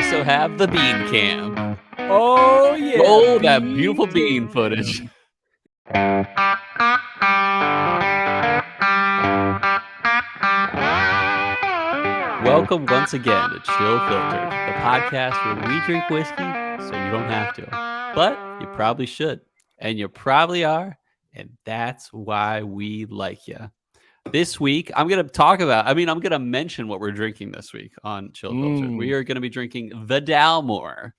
also have the bean cam. Oh, yeah. Roll that beautiful bean footage. Welcome once again to Chill Filtered, the podcast where we drink whiskey so you don't have to. But you probably should, and you probably are, and that's why we like you. This week, I'm going to mention what we're drinking this week on Chill Filtered. We are going to be drinking the Dalmore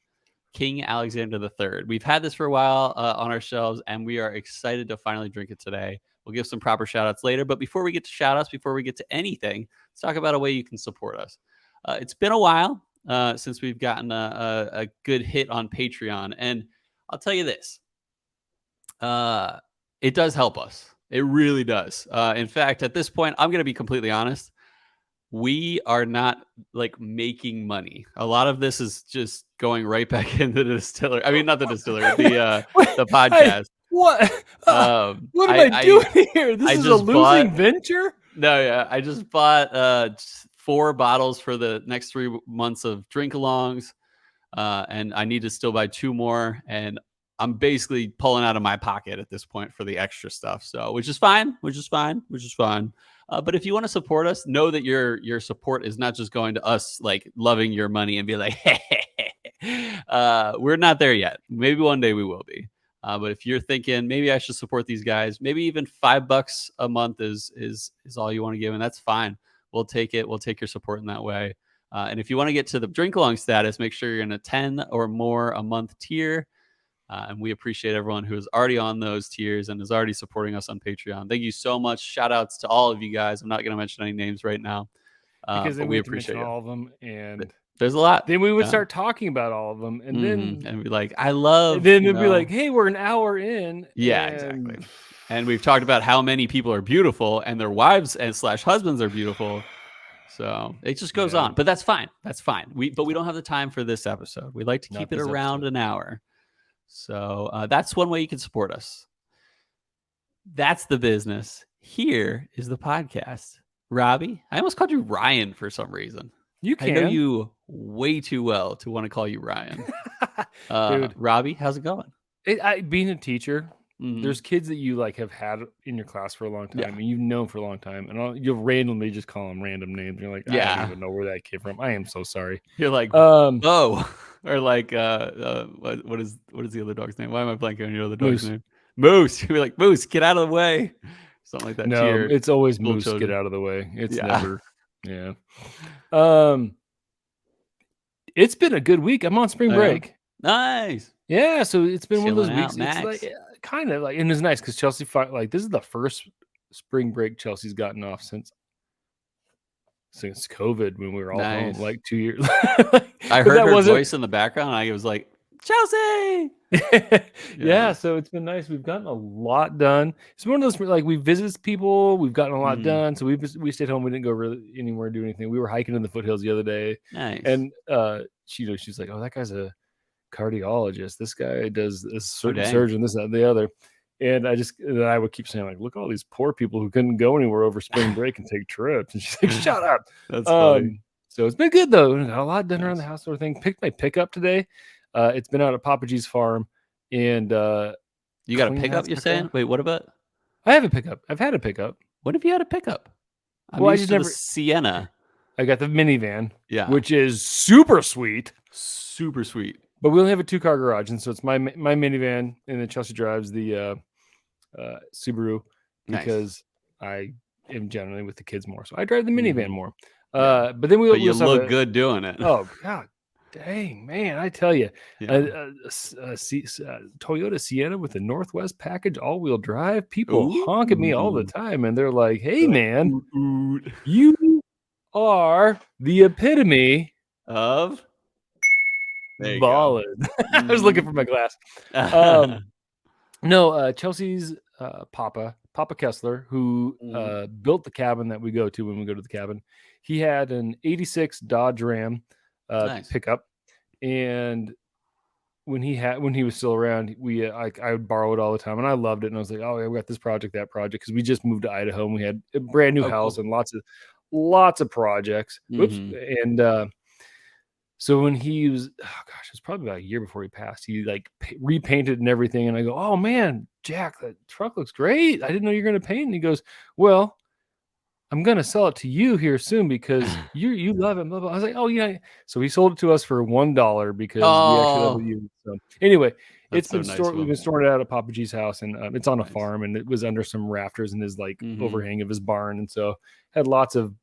King Alexander III. We've had this for a while on our shelves, and we are excited to finally drink it today. We'll give some proper shout outs later. But before we get to shout outs, before we get to anything, let's talk about a way you can support us. It's been a while since we've gotten a good hit on Patreon. And I'll tell you this, it does help us. It really does. In fact, at this point, I'm going to be completely honest. We are not like making money. A lot of this is just going right back into the distillery. I mean, not the distillery, the podcast. What am I doing here? This is a losing venture? No, yeah. I just bought 4 bottles for the next 3 months of drink-alongs. And I need to still buy 2 more. And I'm basically pulling out of my pocket at this point for the extra stuff. So, which is fine. But if you want to support us, know that your support is not just going to us, like loving your money and be like, we're not there yet. Maybe one day we will be. But if you're thinking maybe I should support these guys, maybe even $5 a month is all you want to give, and that's fine. We'll take it. We'll take your support in that way. And if you want to get to the drink along status, make sure you're in a 10 or more a month tier. And we appreciate everyone who is already on those tiers and is already supporting us on Patreon. Thank you so much. Shout outs to all of you guys. I'm not going to mention any names right now. Because then we appreciate all of them. And there's a lot. Then we would start talking about all of them. And then be like, I love. Then it'd be like, hey, we're an hour in. Yeah, exactly. And we've talked about how many people are beautiful and their wives and / husbands are beautiful. So it just goes on. But that's fine. But we don't have the time for this episode. We like to keep it around an hour. So that's one way you can support us. That's the business. Here is the podcast. Robby, I almost called you Ryan for some reason. You can. I know you way too well to want to call you Ryan. Dude. Robby, how's it going? Being a teacher, there's kids that you like have had in your class for a long time, and you've known for a long time, and you'll randomly just call them random names. You're like, I don't even know where that came from. I am so sorry. You're like, oh. Or like, what is the other dog's name? Why am I blanking on your other dog's name? Moose. You'd be like, Moose, get out of the way. Something like that. No, it's always Moose, get out of the way. It's never. Yeah. It's been a good week. I'm on spring break. Nice. Yeah, so it's been one of those weeks. Max. It's like kind of like, and it's nice because Chelsea, like, this is the first spring break Chelsea's gotten off since COVID, when we were all home, like 2 years. I heard her voice in the background. I was like, Chelsea. Yeah, so it's been nice. We've gotten a lot done. It's one of those, like, we visited people. We've gotten a lot done. So we stayed home. We didn't go really anywhere, do anything. We were hiking in the foothills the other day. Nice. And she's like, oh, that guy's a cardiologist. This guy does a certain surgeon, this, that, and the other. And I would keep saying, like, look at all these poor people who couldn't go anywhere over spring break and take trips. And she's like, shut up. That's funny. So it's been good, though. Got a lot done around the house, sort of thing. Picked my pickup today. It's been out at Papa G's farm. And you got a pickup, you're saying? Wait, what about? I have a pickup. I've had a pickup. What if you had a pickup? I just never. The Sienna. I got the minivan, which is super sweet. Super sweet. But we only have a 2-car garage. And so it's my minivan, and then Chelsea drives the Subaru because I am generally with the kids more. So I drive the minivan more. But then you look good doing it. Oh, God. Dang, man, I tell you, Toyota Sienna with a Northwest package, all-wheel drive. People honk at me all the time, and they're like, hey, man, you are the epitome of ballad. I was looking for my glass. No, Chelsea's Papa Kessler, who built the cabin that we go to when we go to the cabin. He had an 86 Dodge Ram pickup, and when he was still around, I would borrow it all the time, and I loved it. And I was like, oh, yeah, we got this project, that project, because we just moved to Idaho, and we had a brand new house and lots of projects. And So when he was, oh gosh, it was probably about a year before he passed. He like repainted and everything, and I go, "Oh man, Jack, that truck looks great. I didn't know you were going to paint." And he goes, "Well, I'm going to sell it to you here soon because you love it." Blah, blah. I was like, "Oh yeah." So he sold it to us for $1 because we actually love it. So anyway, it's been stored. We've been storing it out at Papa G's house, and it's on a farm, and it was under some rafters in his like overhang of his barn, and so had lots of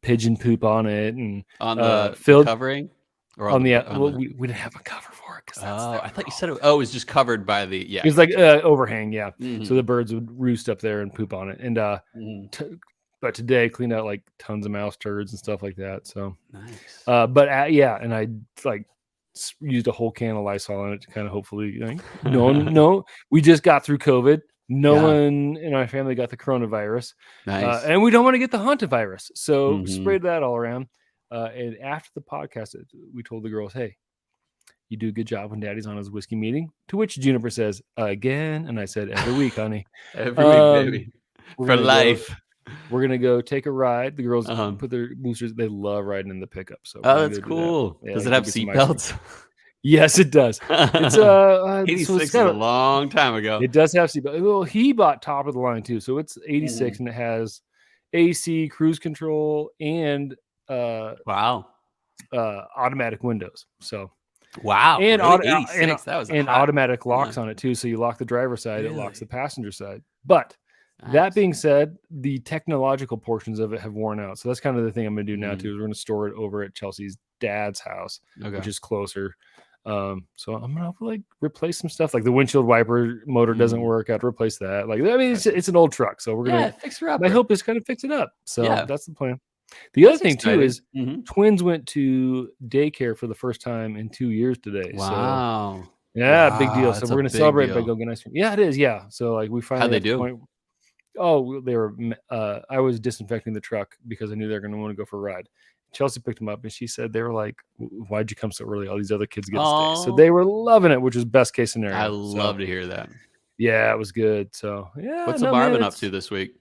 pigeon poop on it, and on the filled covering or on the well, we didn't have a cover for it because I thought you said it was just covered by the it was like overhang, so the birds would roost up there and poop on it, and but today cleaned out like tons of mouse turds and stuff like that. So nice. But and I like used a whole can of Lysol on it to kind of hopefully no, we just got through COVID. No one in our family got the coronavirus. Nice. And we don't want to get the hantavirus. So sprayed that all around. And after the podcast, we told the girls, "Hey, you do a good job when Daddy's on his whiskey meeting." To which Juniper says, "Again?" And I said, "Every week, honey." Every week, baby. For life. We're going to go take a ride. The girls put their boosters. They love riding in the pickup. So that's cool. Does it have seatbelts? Yes, it does. It's 86 is a long time ago. It does have seatbelts. Well, he bought top of the line too. So it's 86 and it has AC, cruise control, and automatic windows. So and really? 86. That was automatic locks on it too. So you lock the driver's side, it locks the passenger side. But that being said, the technological portions of it have worn out. So that's kind of the thing I'm going to do now too. Is we're going to store it over at Chelsea's dad's house, which is closer. So I'm gonna like replace some stuff, like the windshield wiper motor doesn't work. I have to replace that. Like, I mean, it's an old truck, so we're gonna fix her up. My hope is kind of fix it up. So that's the plan. The other thing too is twins went to daycare for the first time in 2 years today. Wow. So, big deal. So we're gonna celebrate by going ice cream. Yeah, it is. Yeah. So like we finally. How'd they do? They were. I was disinfecting the truck because I knew they were gonna want to go for a ride. Chelsea picked them up and she said they were like, "Why'd you come so early? All these other kids get to stay." So they were loving it, which is best case scenario. I love to hear that. Yeah, it was good. So what's the Marvin up to this week?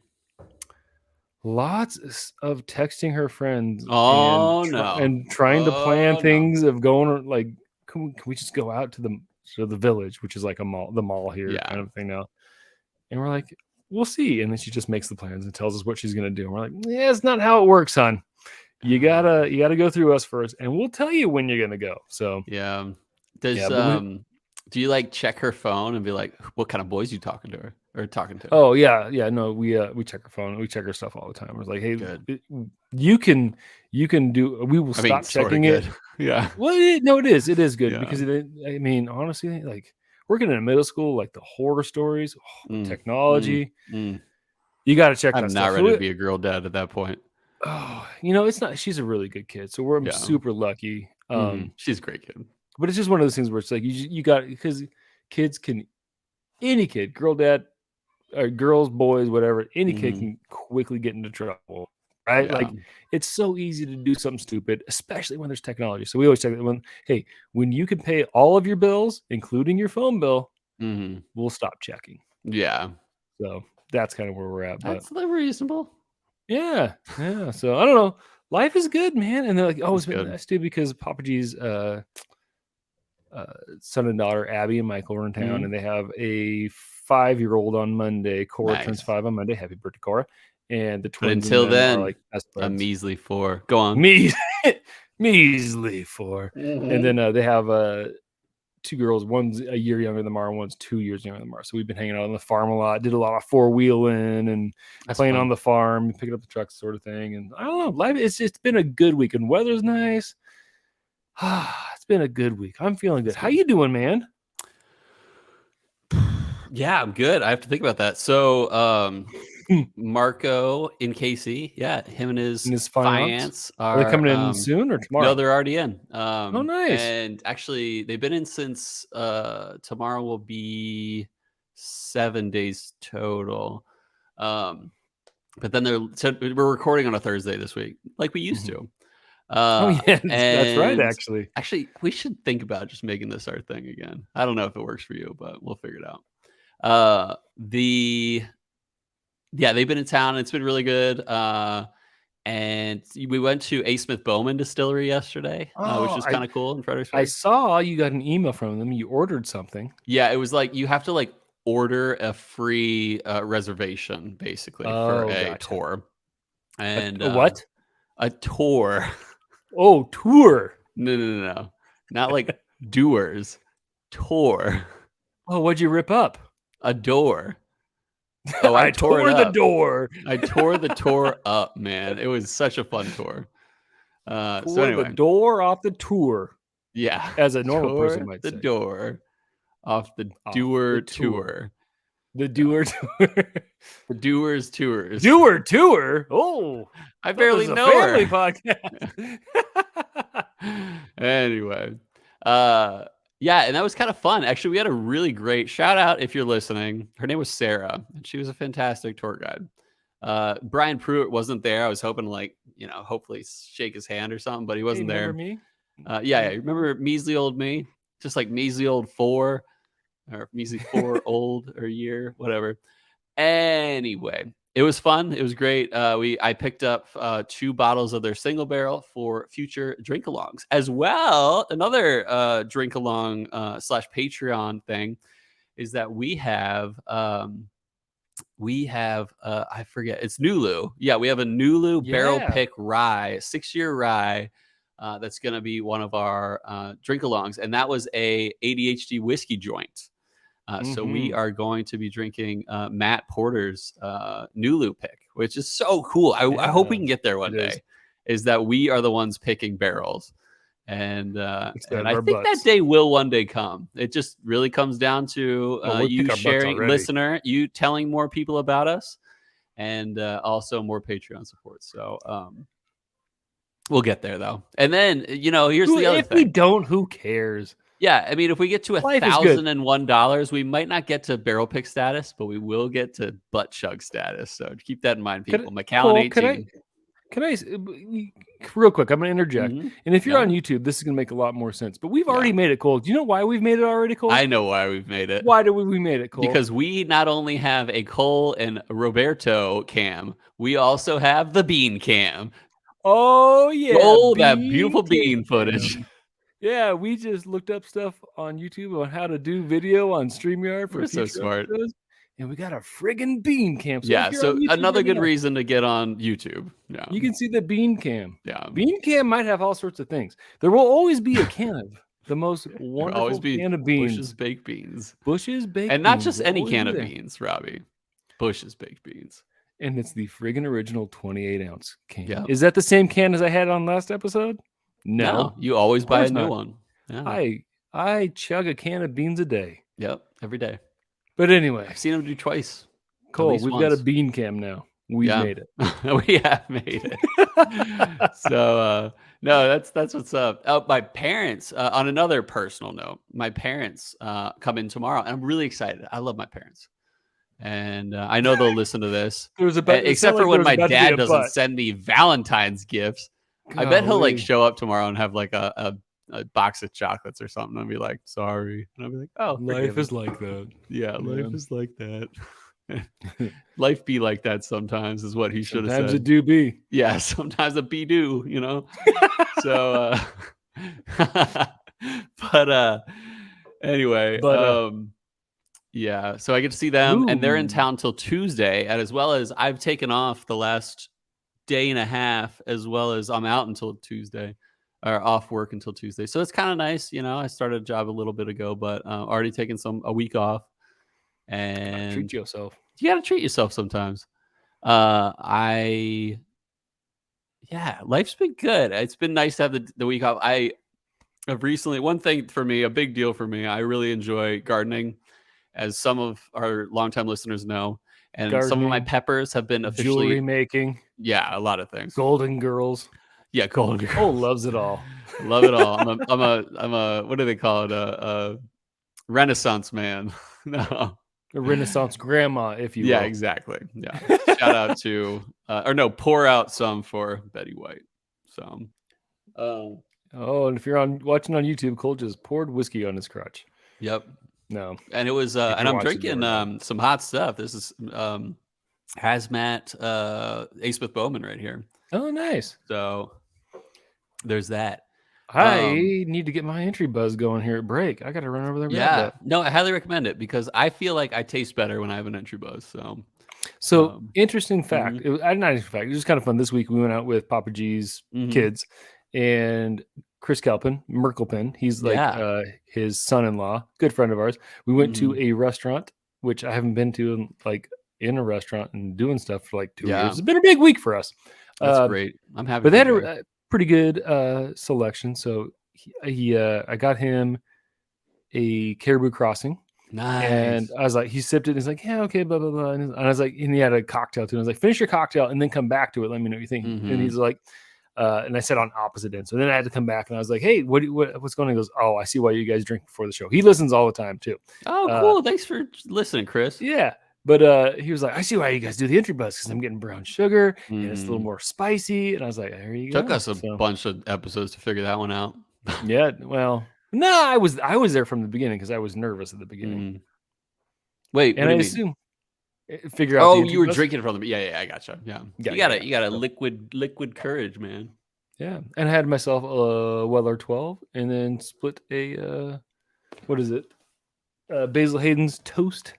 Lots of texting her friends. And trying to plan things of going like, can we just go out to the village, which is like a mall, the mall here kind of thing now. And we're like, we'll see. And then she just makes the plans and tells us what she's gonna do. And we're like, yeah, it's not how it works, hon. You gotta go through us first, and we'll tell you when you're gonna go. So do you like check her phone and be like, what kind of boys you talking to her or talking to? Oh yeah, no, we check her phone, we check her stuff all the time. We're like, hey, you can do. We will stop checking it. Yeah. Well, it is good because I mean, honestly, like working in a middle school, like the horror stories, technology, you got to check. I'm not ready to be a girl dad at that point. Oh, it's not. She's a really good kid, so we're super lucky. She's a great kid, but it's just one of those things where it's like you got, because kids can, any kid, girl dad, or girls, boys, whatever, any kid can quickly get into trouble, right? Like it's so easy to do something stupid, especially when there's technology. So we always check that when you can pay all of your bills, including your phone bill, we'll stop checking. Yeah. So that's kind of where we're at. That's reasonable. Yeah. So I don't know. Life is good, man. And they're like, oh, it's been nice too, because Papa G's son and daughter, Abby and Michael, are in town, and they have a 5-year-old on Monday. Cora turns 5 on Monday. Happy birthday, Cora. And the twins. But until then, are like a measly 4. Go on. Measly 4. And then they have 2 girls. One's a year younger than Mara, one's 2 years younger than Mara. So we've been hanging out on the farm a lot, did a lot of 4-wheeling and playing on the farm, picking up the trucks, sort of thing. And I don't know, life, it's been a good week, and weather's nice. It's been a good week. I'm feeling good. How you doing, man? Yeah, I'm good. I have to think about that. So Marco in KC, him and his finance are they coming in soon or tomorrow? No, they're already in. Oh, nice. And actually, they've been in since tomorrow will be 7 days total. But then we're recording on a Thursday this week, like we used to. That's right. Actually, we should think about just making this our thing again. I don't know if it works for you, but we'll figure it out. They've been in town and it's been really good. And we went to A. Smith Bowman Distillery yesterday, which was kind of cool in Fredericksburg. I saw you got an email from them. You ordered something. Yeah, it was like you have to like order a free reservation basically for a tour. And a what? A tour. Oh, tour. No. Not like doers. Tour. Oh, what'd you rip up? A door. Oh, I tore the door. I tore the tour up, man. It was such a fun tour. So anyway, the door off the tour. Yeah, as a normal person might say. The door off the doer tour. The doer tour. The doers tours. Doer tour. Oh, I barely know family her. Podcast. Anyway, yeah, and that was kind of fun. Actually, we had a really great shout out if you're listening. Her name was Sarah, and she was a fantastic tour guide. Brian Pruitt wasn't there. I was hoping to hopefully shake his hand or something, but he wasn't there. Remember me? Yeah. Remember measly old me? Just like measly old 4 or measly 4 old or year, whatever. Anyway, it was fun. It was great. I picked up 2 bottles of their single barrel for future drink alongs as well. Another drink along / Patreon thing is that we have I forget, it's Nulu. Yeah, we have a Nulu barrel pick rye, 6-year rye. That's going to be one of our drink alongs, and that was a ADHD whiskey joint. So we are going to be drinking Matt Porter's Nulu pick, which is so cool. I hope we can get there one day. Is that we are the ones picking barrels, and I think that day will one day come. It just really comes down to you sharing, listener, you telling more people about us, and also more Patreon support. So we'll get there though. And then here's the other thing. If we don't, who cares? Yeah, I mean, if we get to $1,001, we might not get to barrel pick status, but we will get to butt chug status. So keep that in mind, people. McAllen 18. Can I, real quick, I'm going to interject. Mm-hmm. And if you're on YouTube, this is going to make a lot more sense. But we've already made it, Cole. Do you know why we've made it already, Cole? I know why we've made it. Why do we made it, Cole? Because we not only have a Cole and Roberto cam, we also have the bean cam. Oh, yeah. Oh, that beautiful bean footage. Yeah, we just looked up stuff on YouTube on how to do video on StreamYard. We're so smart. And we got a friggin' bean cam. So another good reason to get on YouTube. Yeah, you can see the bean cam. Yeah, bean cam might have all sorts of things. There will always be a can of the most wonderful can of beans. Bush's baked beans. Bush's baked beans. And not just any can of beans, Robby. Bush's baked beans. And it's the friggin' original 28-ounce can. Yeah. Is that the same can as I had on last episode? No, you always buy a new one. Yeah. I chug a can of beans a day. Yep, every day. But anyway, I've seen him do twice. Cole, we've got a bean cam now. We've made it. We have made it. So no, that's what's up. My parents, on another personal note, my parents come in tomorrow, and I'm really excited. I love my parents. And I know they'll listen to this. Except for when my dad doesn't send me Valentine's gifts. I bet he'll show up tomorrow and have like a box of chocolates or something and be like, sorry. And I'll be like, oh, life is like that. Yeah, life is like that. Life be like that sometimes is what he should have said. Sometimes it do be. Yeah, sometimes it be do, So, but anyway, yeah. So I get to see them, and they're in town till Tuesday, and as well as I've taken off the last day and a half, as well as I'm out until Tuesday, or off work until Tuesday. So it's kind of nice, I started a job a little bit ago, but already taken a week off. And treat yourself. You got to treat yourself sometimes. Life's been good. It's been nice to have the week off. I have recently, one thing for me, a big deal for me, I really enjoy gardening, as some of our longtime listeners know. And some of my peppers have been officially jewelry making. Yeah, a lot of things. Golden girls. Yeah, golden girls. Oh, loves it all. Love it all. I'm a what do they call it? A Renaissance man. No. A Renaissance grandma, if you will. Yeah, exactly. Yeah. Shout out to pour out some for Betty White. So and if you're watching on YouTube, Cole just poured whiskey on his crotch. Yep. No. And it was and I'm drinking some hot stuff. This is Hazmat A. Smith Bowman right here. Oh, nice. So there's that. I need to get my entry buzz going here at break. I got to run over there. Yeah, no, I highly recommend it because I feel like I taste better when I have an entry buzz. So interesting fact. Not interesting fact. It was kind of fun. This week we went out with Papa G's kids and Chris Merkelpin. He's like his son-in-law, good friend of ours. We went to a restaurant, which I haven't been to in a restaurant and doing stuff for like 2 years. It's been a big week for us. That's great. I'm happy. But they had a pretty good selection. So I got him a Caribou Crossing. Nice. And I was like, he sipped it. And he's like, yeah, okay, blah, blah, blah. And I was like, and he had a cocktail too. And I was like, finish your cocktail and then come back to it. Let me know what you think. And he's like, and I said on opposite end. So then I had to come back and I was like, hey, what's going on? He goes, oh, I see why you guys drink before the show. He listens all the time too. Oh, cool. Thanks for listening, Chris. Yeah. But he was like, I see why you guys do the entry buzz because I'm getting brown sugar and it's a little more spicy. And I was like, there you go. Took us a bunch of episodes to figure that one out. Yeah. Well, no, I was there from the beginning because I was nervous at the beginning. Wait, and I assume figure out. Oh, you were drinking from the. Yeah, I gotcha. Yeah, you got a liquid courage, man. Yeah, and I had myself a Weller 12, and then split a what is it? Basil Hayden's toast.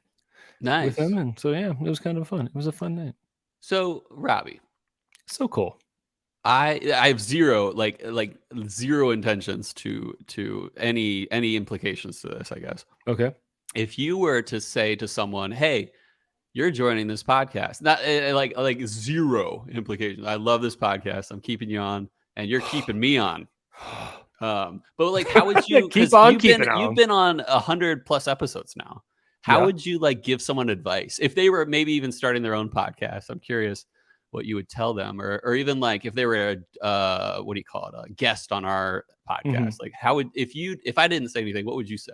Nice with them, and so yeah, it was kind of fun. It was a fun night. So Robby, so cool. I have zero intentions to any implications to this, I guess. Okay. If you were to say to someone, "Hey, you're joining this podcast," not like zero implications. I love this podcast. I'm keeping you on, and you're keeping me on. But like, how would you keep on keeping on? You've been on 100+ episodes now. How would you like give someone advice if they were maybe even starting their own podcast? I'm curious what you would tell them, or even like if they were a what do you call it, a guest on our podcast. Like, how would if I didn't say anything, what would you say?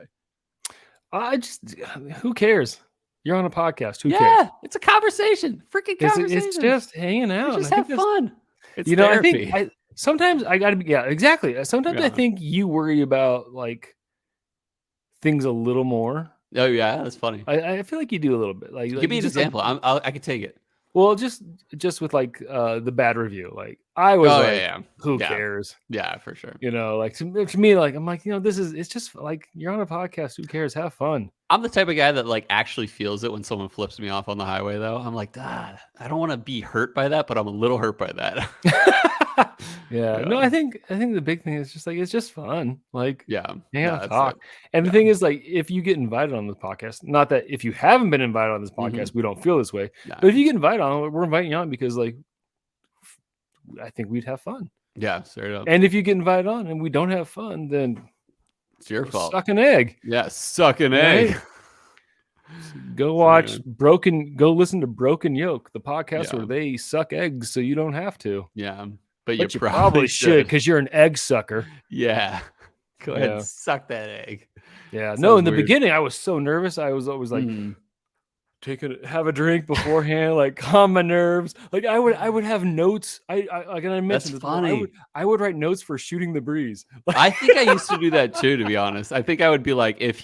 Who cares? You're on a podcast. Who cares? Yeah, it's a conversation. Freaking conversation. It's just hanging out. Just have fun. It's therapy. I think sometimes I gotta be exactly. Sometimes I think you worry about like things a little more. Oh yeah, that's funny. I feel like you do a little bit. Like give me an example. I could take it. Well, just with like the bad review, like I was who cares? Yeah, for sure. Like to me, like I'm like, it's just like you're on a podcast. Who cares? Have fun. I'm the type of guy that like actually feels it when someone flips me off on the highway. Though I'm like, I don't want to be hurt by that, but I'm a little hurt by that. Yeah. No, I think the big thing is just like it's just fun. Like talk. It. And the thing is, like, if you get invited on this podcast, not that if you haven't been invited on this podcast, we don't feel this way. But if you get invited on, we're inviting you on because like I think we'd have fun. Yeah, straight up. And if you get invited on and we don't have fun, then it's your fault. Suck an egg. Yeah, suck an egg. Go watch Go listen to Broken Yolk, the podcast where they suck eggs so you don't have to. Yeah. But you probably should because you're an egg sucker. Yeah. Go ahead and suck that egg. Yeah. No, in the beginning, I was so nervous. I was always like, have a drink beforehand, like calm my nerves. Like I would have notes. I mentioned this funny. I would write notes for Shooting the Breeze. I think I used to do that too, to be honest. I think I would be like, if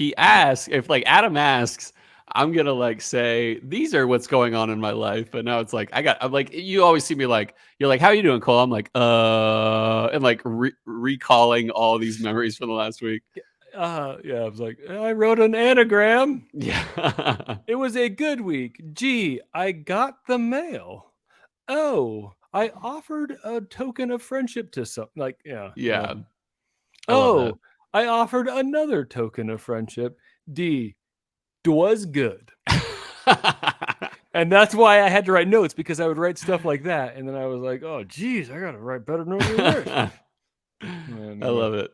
like Adam asks, I'm gonna like say these are what's going on in my life, but now it's like I'm like you always see me like you're like how are you doing, Cole? I'm like and like recalling all these memories from the last week. I was like I wrote an anagram. Yeah, it was a good week. Gee, I got the mail. Oh, I offered a token of friendship to some like yeah. I offered another token of friendship. Was good. And that's why I had to write notes because I would write stuff like that. And then I was like, oh, geez, I got to write better notes than this. I love it.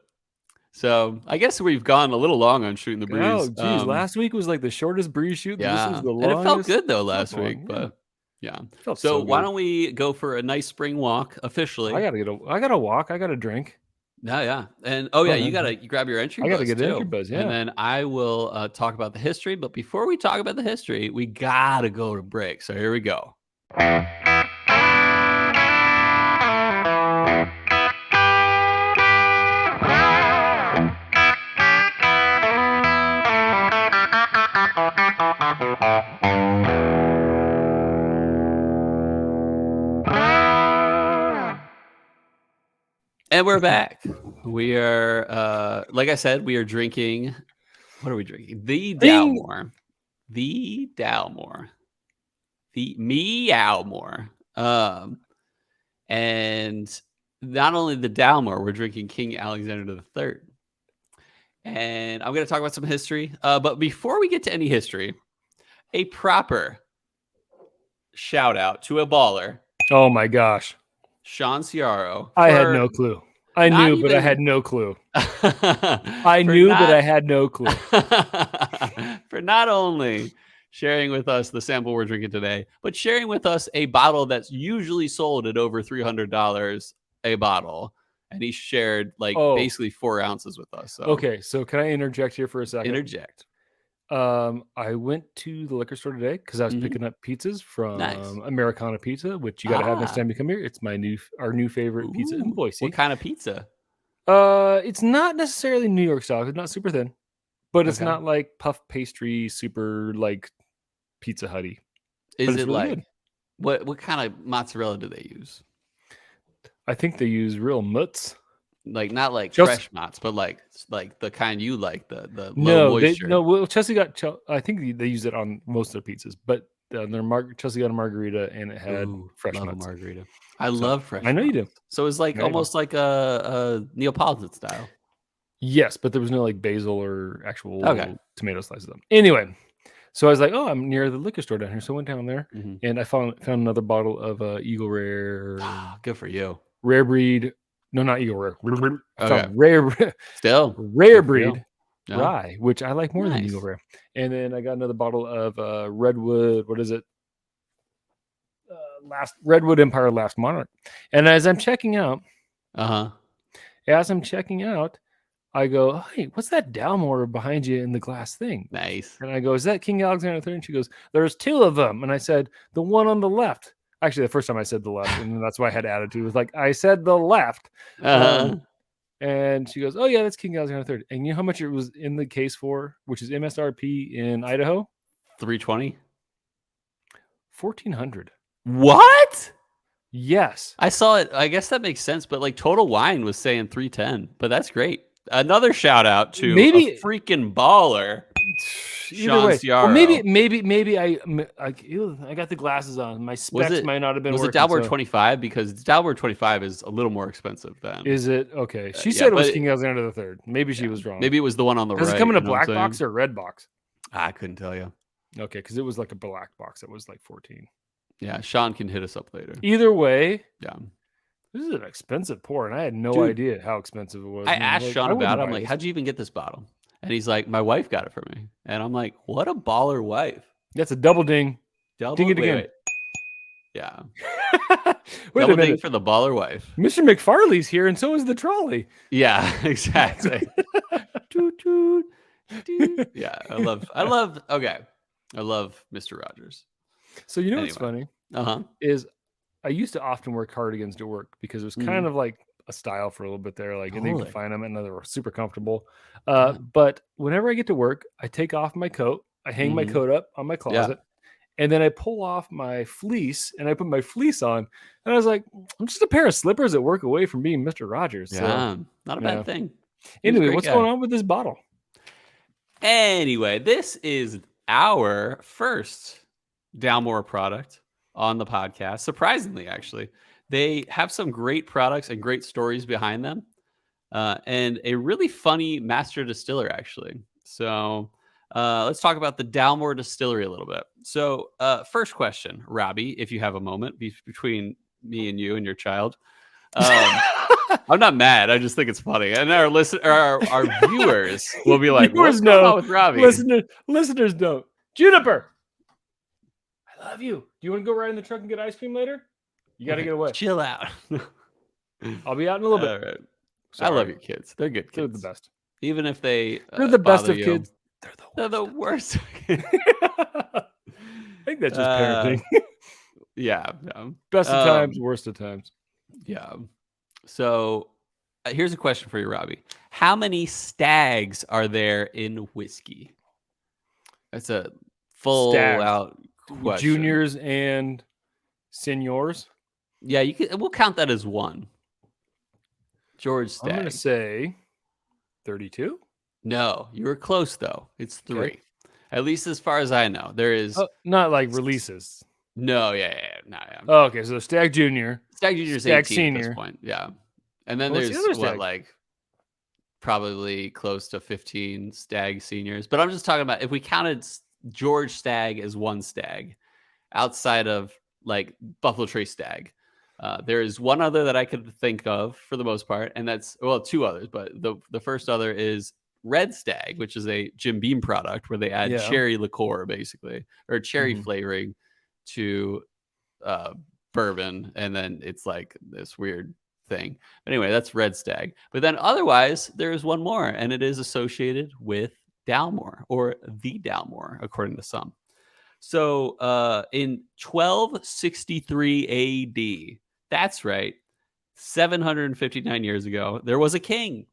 So I guess we've gone a little long on Shooting the Breeze. Oh, geez. Last week was like the shortest breeze shoot. Yeah. This is the longest. And it felt good, though, last week. Yeah. But yeah. So why don't we go for a nice spring walk officially? I got to walk. I got to drink. Yeah. And you grab your entry buzz. I gotta get entry buzz, yeah. And then I will talk about the history. But before we talk about the history, we gotta go to break. So here we go. And we're back. We are, like I said, we are drinking. What are we drinking? The Dalmore. The Dalmore. The Meowmore. And not only the Dalmore, we're drinking King Alexander III. And I'm going to talk about some history. But before we get to any history, a proper shout out to a baller. Oh my gosh. Sean Ciaro. I had no clue. I knew, but I had no clue. I knew, but I had no clue. For not only sharing with us the sample we're drinking today, but sharing with us a bottle that's usually sold at over $300 a bottle. And he shared basically 4 ounces with us. So. Okay, so can I interject here for a second? Interject. I went to the liquor store today because I was picking up pizzas from Americana Pizza, which you got to have next time you come here. It's our new favorite pizza in Boise. What kind of pizza? It's not necessarily New York style. It's not super thin, but it's not like puff pastry, super like Pizza Hutty. Is it really good. What kind of mozzarella do they use? I think they use real mutts. Not like fresh mozz, but like the kind you like, the low moisture. Well, Chelsea I think they use it on most of their pizzas, but Chelsea got a margarita and it had fresh mozz. Margarita. I love fresh. I know you do. So it's almost like a Neapolitan style. Yes, but there was no like basil or actual tomato slices. Anyway, so I was like, oh, I'm near the liquor store down here, so I went down there and I found another bottle of Eagle Rare. Good for you. Rare breed. No, not Eagle Rare. Rare breed rye, which I like more than Eagle Rare. And then I got another bottle of Redwood. What is it? Redwood Empire Last Monarch. And as I'm checking out, I go, hey, what's that Dalmore behind you in the glass thing? Nice. And I go, is that King Alexander III? And she goes, there's 2 of them. And I said, the one on the left. Actually, the first time I said the left, and that's why I had attitude. It was like, I said the left. And she goes, oh, yeah, that's King Alexander III. And you know how much it was in the case for, which is MSRP in Idaho? $320. $1,400. What? Yes. I saw it. I guess that makes sense. But Total Wine was saying $310. But that's great. Another shout out to a freaking baller. Sean Ciaro. Well, maybe I got the glasses on. My specs might not have been. Was working, it Dalmore 25? Because Dalmore 25 is a little more expensive than. Is it okay? She said it was King Alexander III. Maybe she was wrong. Maybe it was the one on the right. Does it come in a black box or a red box? I couldn't tell you. Okay, because it was like a black box that was like 14. Yeah, Sean can hit us up later. Either way, yeah. This is an expensive pour, and I had no idea how expensive it was. I asked Sean about it. I'm like, how'd you even get this bottle? And he's like, my wife got it for me. And I'm like, what a baller wife. That's a double ding. Ding it again. Wait. Yeah. Double ding for the baller wife. Mr. McFarley's here, and so is the trolley. Yeah, exactly. Toot, toot, toot. Yeah, I love Mr. Rogers. So you know what's funny? Is I used to often wear cardigans to work because it was kind of like a style for a little bit there. Like, and you can find them and they were super comfortable. But whenever I get to work, I take off my coat, I hang my coat up on my closet, and then I pull off my fleece and I put my fleece on. And I was like, I'm just a pair of slippers that work away from being Mr. Rogers. Yeah, so, not a bad thing. Anyway, what's going on with this bottle? Anyway, this is our first Dalmore product on the podcast. Surprisingly, actually, they have some great products and great stories behind them, and a really funny master distiller, actually. So let's talk about the Dalmore Distillery a little bit. So first question, Robby, if you have a moment between me and you and your child. I'm not mad. I just think it's funny, and our viewers will be like, "What's going on with Robby?" Listeners don't. Juniper, I love you. Do you want to go ride in the truck and get ice cream later? You got to get away. Chill out. I'll be out in a little bit. Right. I love your kids. They're good kids. They're the best. Even if they're the best of kids. They're the worst. I think that's just parenting. Yeah. Best of times, worst of times. Yeah. So here's a question for you, Robby. How many Staggs are there in whiskey? That's a full out question. Juniors and seniors. Yeah, we'll count that as one. George Stagg. I'm going to say 32. No, you were close though. It's 3. Okay. At least as far as I know. There is not like releases. No, yeah. Oh, okay, so Stagg Jr. Stagg Jr. is 18 Senior. At this point. Yeah. And then there's like probably close to 15 Stagg seniors. But I'm just talking about if we counted George Stagg as one Stagg outside of like Buffalo Trace Stagg. There is one other that I could think of for the most part, and that's, well, 2 others, but the first other is Red Stagg, which is a Jim Beam product where they add cherry liqueur, basically, or cherry flavoring to bourbon, and then it's like this weird thing. Anyway, that's Red Stagg. But then otherwise, there is one more, and it is associated with Dalmore, or the Dalmore, according to some. So in 1263 AD, that's right, 759 years ago, there was a king.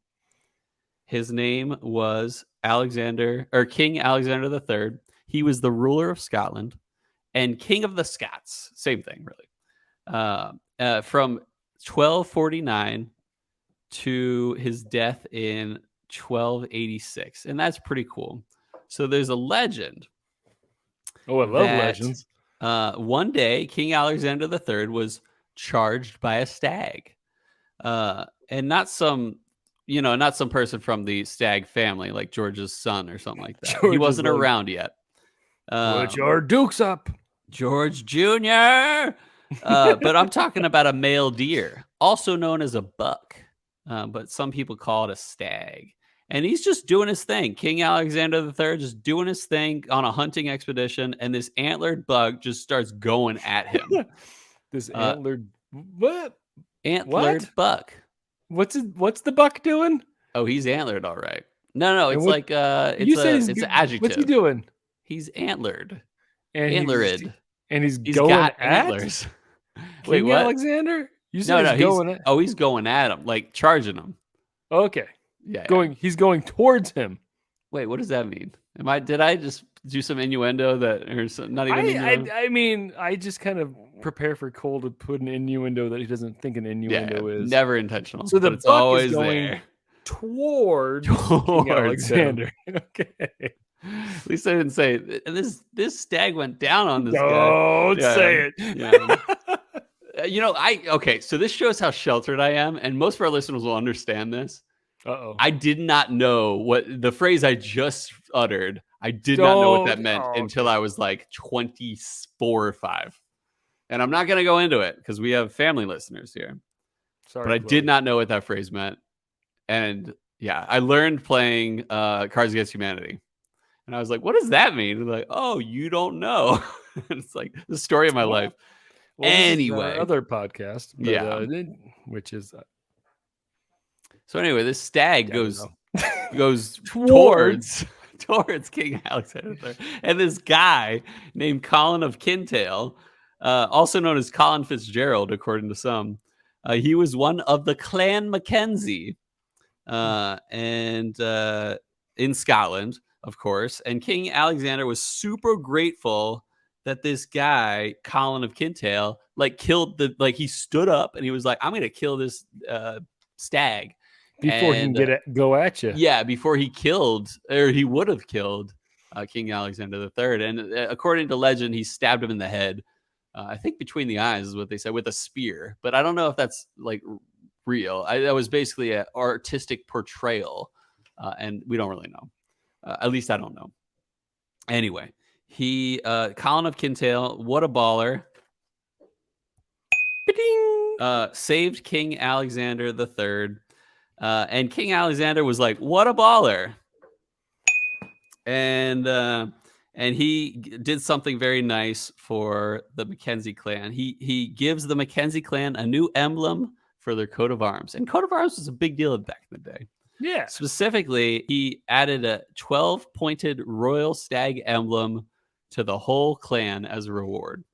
His name was King Alexander III. He was the ruler of Scotland and king of the Scots. Same thing, really. From 1249 to his death in 1286. And that's pretty cool. So there's a legend. Oh, I love legends. One day, King Alexander III was charged by a stag. And not some person from the Stagg family, like George's son or something like that. He wasn't around yet. Put your dukes up, George Jr. But I'm talking about a male deer, also known as a buck. But some people call it a stag. And he's just doing his thing. King Alexander III just doing his thing on a hunting expedition, and this antlered buck just starts going at him. This antlered what? Antlered buck. What's the buck doing? Oh, he's antlered, all right. No, it's like it's an adjective. What's he doing? He's antlered. And antlered. He's going got at antlers. Wait, what? Alexander? You said he's going at him, like charging him. Okay. Yeah. He's going towards him. Wait, what does that mean? Did I just do some innuendo that, or not even innuendo? I mean, I just kind of prepare for Cole to put an innuendo that he doesn't think an innuendo is. Never intentional. So the buck always is going there. towards King Alexander. Okay. At least I didn't say this stag went down on this guy. Don't say it. Yeah. So this shows how sheltered I am, and most of our listeners will understand this. Uh-oh. I did not know what the phrase I just uttered. I did not know what that meant until I was like 24 or 5. And I'm not going to go into it because we have family listeners here. Sorry, but I did not know what that phrase meant. And yeah, I learned playing Cards Against Humanity. And I was like, what does that mean? And like, oh, you don't know. It's like the story of my life. Well, anyway. Other podcast. But, which is... So anyway, this stag goes towards King Alexander III. And this guy named Colin of Kintail, also known as Colin Fitzgerald, according to some, he was one of the Clan Mackenzie, and in Scotland, of course. And King Alexander was super grateful that this guy, Colin of Kintail, he stood up and he was like, I'm going to kill this stag. Before he can go at you. Yeah, before he would have killed King Alexander III. And according to legend, he stabbed him in the head. I think between the eyes is what they said, with a spear. But I don't know if that's like real. That was basically an artistic portrayal. And we don't really know. At least I don't know. Anyway, Colin of Kintail, what a baller. Saved King Alexander III. And King Alexander was like, what a baller. And he did something very nice for the Mackenzie clan. He gives the Mackenzie clan a new emblem for their coat of arms. And coat of arms was a big deal back in the day. Yeah. Specifically, he added a 12-pointed royal stag emblem to the whole clan as a reward.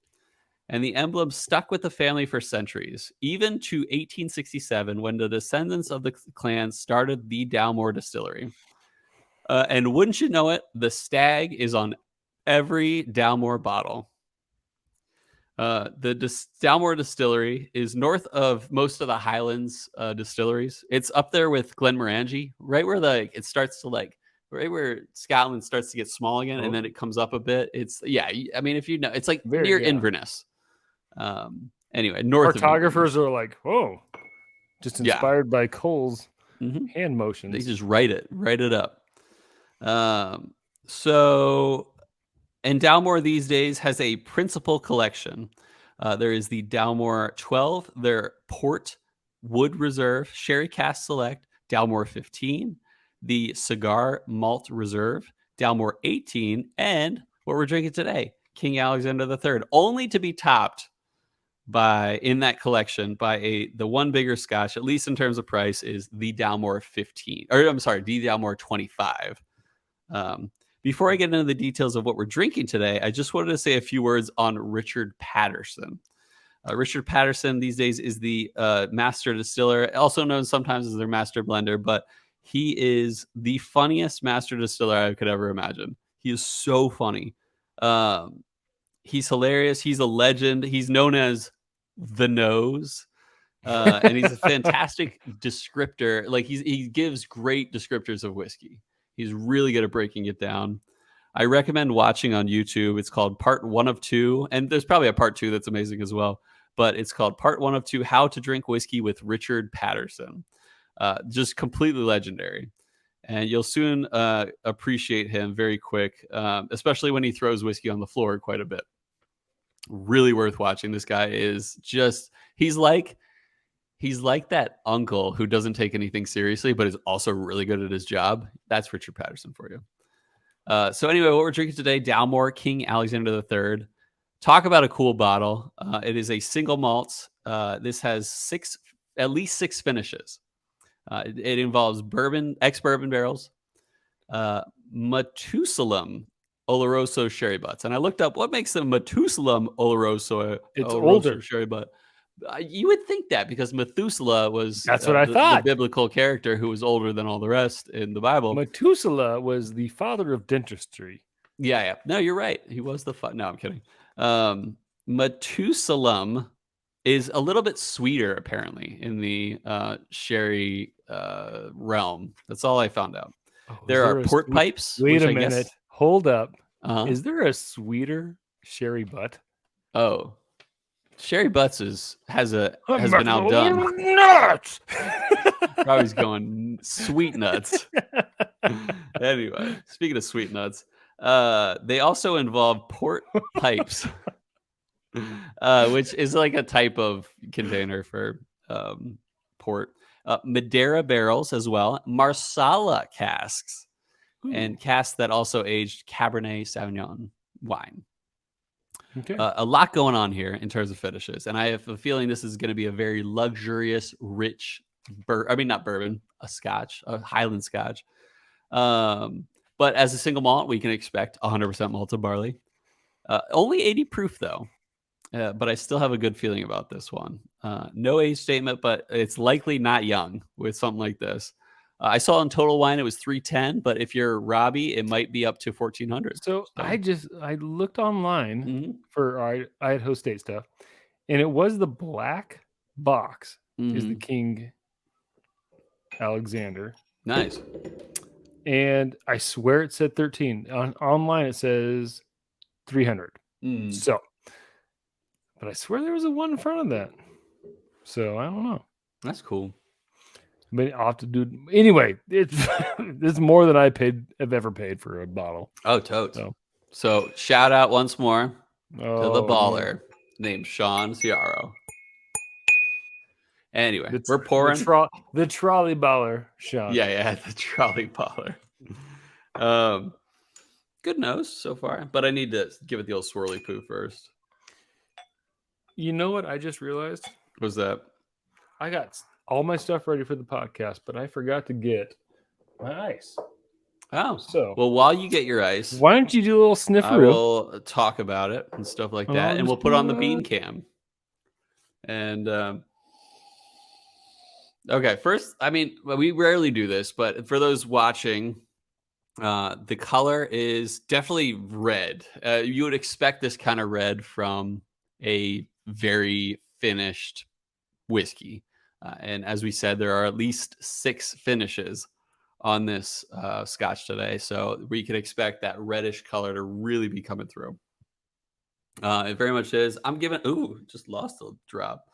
And the emblem stuck with the family for centuries, even to 1867, when the descendants of the clan started the Dalmore distillery. And wouldn't you know it, the stag is on every Dalmore bottle. Dalmore Distillery is north of most of the Highlands distilleries. It's up there with Glenmorangie, right where it starts to right where Scotland starts to get small again, and then it comes up a bit. It's I mean, if you know, it's like near Inverness. Anyway, north cartographers are like, whoa, just inspired by Cole's hand motions. They just write it up. So, and Dalmore these days has a principal collection. There is the Dalmore 12, their Port Wood Reserve, Sherry Cask Select, Dalmore 15, the Cigar Malt Reserve, Dalmore 18, and what we're drinking today, King Alexander III, only to be topped in that collection by the one bigger Scotch, at least in terms of price, is the Dalmore 15, or I'm sorry, the Dalmore 25. Before I get into the details of what we're drinking today, I just wanted to say a few words on Richard Patterson. Richard Patterson these days is the master distiller, also known sometimes as their master blender, but he is the funniest master distiller I could ever imagine. He is so funny. He's hilarious. He's a legend. He's known as the Nose. And he's a fantastic descriptor. Like he gives great descriptors of whiskey. He's really good at breaking it down. I recommend watching on YouTube. It's called Part 1 of 2. And there's probably a Part 2 that's amazing as well. But it's called Part 1 of 2, How to Drink Whiskey with Richard Patterson. Just completely legendary. And you'll soon appreciate him very quick, especially when he throws whiskey on the floor quite a bit. Really worth watching. This guy is just, he's like that uncle who doesn't take anything seriously, but is also really good at his job. That's Richard Patterson for you. So anyway, what we're drinking today, Dalmore King Alexander III. Talk about a cool bottle. It is a single malt. This has at least six finishes. It involves ex-bourbon barrels, Matusalem Oloroso sherry butts. And I looked up what makes a Matusalem Oloroso older sherry butt. You would think that because Methuselah was what I thought. The biblical character who was older than all the rest in the Bible. Methuselah was the father of dentistry. Yeah. No, you're right. He was no, I'm kidding. Matusalem is a little bit sweeter, apparently, in the sherry realm. That's all I found out. There are port pipes. Wait a minute. Hold up. Is there a sweeter sherry butt? Oh. Sherry Butts has been outdone. Nuts. Probably going sweet nuts. Anyway, speaking of sweet nuts, they also involve port pipes, which is like a type of container for port. Madeira barrels as well, Marsala casks, and casks that also aged Cabernet Sauvignon wine. Okay. A lot going on here in terms of finishes, and I have a feeling this is going to be a very luxurious, rich, not bourbon, a Highland Scotch. But as a single malt, we can expect 100% malted barley. Only 80 proof though, but I still have a good feeling about this one. No age statement, but it's likely not young with something like this. I saw in Total Wine it was 310, but if you're Robby, it might be up to 1400. So I looked online for our Idaho State stuff, and it was the black box is the King Alexander. Nice. And I swear it said 13. Online it says 300. So, but I swear there was a one in front of that. So I don't know. That's cool. But I'll have to do anyway. It's more than have ever paid for a bottle. Oh, totes. So shout out once more to the baller named Sean Ciaro. Anyway, we're pouring the trolley baller, Sean. Yeah, the trolley baller. Good nose so far, but I need to give it the old swirly poo first. You know what I just realized? What was that? I got all my stuff ready for the podcast, but I forgot to get my ice. Oh, so well, while you get your ice, why don't you do a little snifferoo? I will talk about it and stuff like that, and we'll put on the bean cam. And okay, first, I mean, we rarely do this, but for those watching, the color is definitely red. You would expect this kind of red from a very finished whiskey. And as we said, there are at least 6 finishes on this Scotch today. So we can expect that reddish color to really be coming through. It very much is. I'm giving, just lost a drop.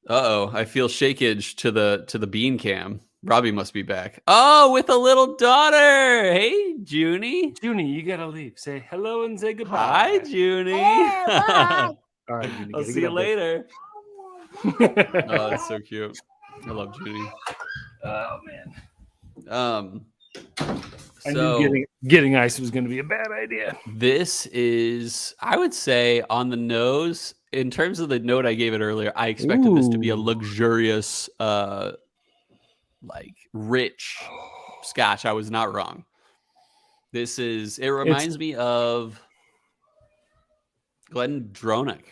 Uh-oh, I feel shakage to the bean cam. Robby must be back. Oh, with a little daughter. Hey, Junie. Junie, you gotta leave. Say hello and say goodbye. Hi, Junie. Hey, bye. All right, Junie. I'll see you later. Oh, that's so cute. I love Junie. Oh man. I So knew getting ice was going to be a bad idea. This is, I would say, on the nose. In terms of the note I gave it earlier, I expected this to be a luxurious, like rich Scotch. I was not wrong. It reminds me of Glendronach,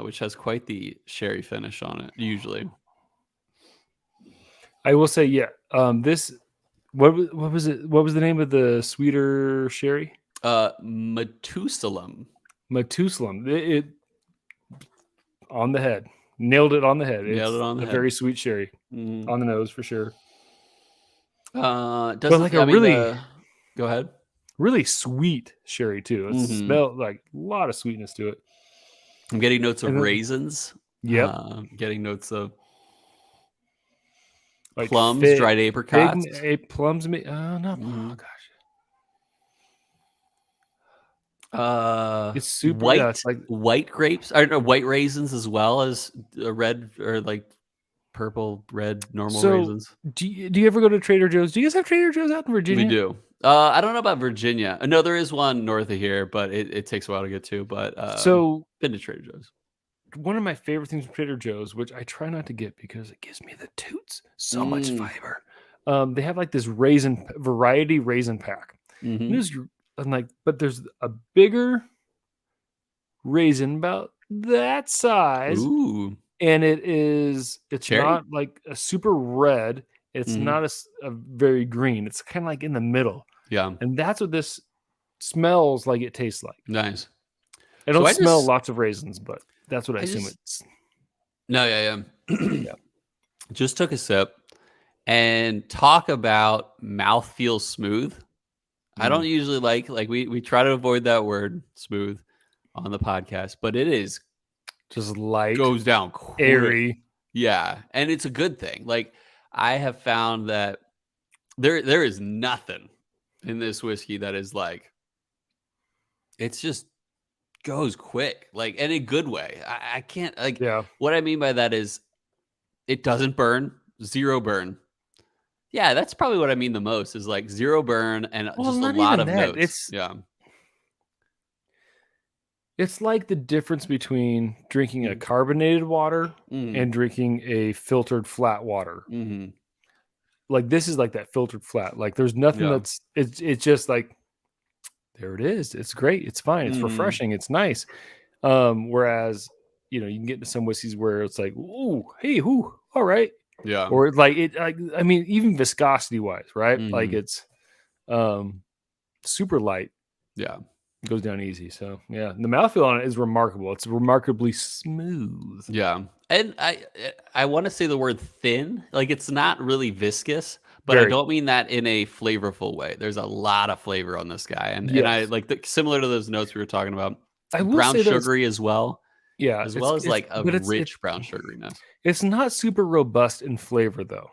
which has quite the sherry finish on it, usually. I will say, yeah. What was it? What was the name of the sweeter sherry? Methuselah. It on the head. Nailed it on the head. Nailed it on the head. Very sweet sherry on the nose for sure. Go ahead. Really sweet sherry too. It smells like a lot of sweetness to it. I'm getting notes of raisins. Yep. Getting notes of like plums, dried apricots. Plums. Oh no! Oh gosh. It's super white. it's like white grapes. I don't know, white raisins as well as red or like purple, red, normal raisins. Do you ever go to Trader Joe's? Do you guys have Trader Joe's out in Virginia? We do. I don't know about Virginia. No, there is one north of here, but it takes a while to get to. But been to Trader Joe's. One of my favorite things from Trader Joe's, which I try not to get because it gives me the toots, so much fiber. They have like this variety raisin pack. But there's a bigger raisin about that size. Ooh. And it's cherry? Not like a super red. It's not a very green. It's kind of like in the middle. Yeah. And that's what this smells like it tastes like. Nice. I don't smell lots of raisins, but that's what I assume it's. No, yeah. Just took a sip and talk about mouthfeel smooth. I don't usually like we try to avoid that word smooth on the podcast, but it is just light, goes down quick. Airy. Yeah, and it's a good thing. Like I have found that there is nothing in this whiskey that is like it's just goes quick, like in a good way. I can't what I mean by that is it doesn't burn, zero burn. Yeah, that's probably what I mean the most is like zero burn and just a lot of notes. It's like the difference between drinking a carbonated water and drinking a filtered flat water. Like this is like that filtered flat. Like there's nothing it's just like there it is. It's great. It's fine. It's refreshing. It's nice. Whereas, you can get into some whiskeys where it's like, ooh, hey, whoo, all right. Yeah. Or like it, I mean, even viscosity wise, right? Like it's super light. Yeah. It goes down easy. So yeah. The mouthfeel on it is remarkable. It's remarkably smooth. Yeah. And I want to say the word thin. Like it's not really viscous. But I don't mean that in a flavorful way. There's a lot of flavor on this guy. And I like similar to those notes we were talking about. I will brown sugary as well. Yeah. As well as like a rich brown sugariness. It's not super robust in flavor though.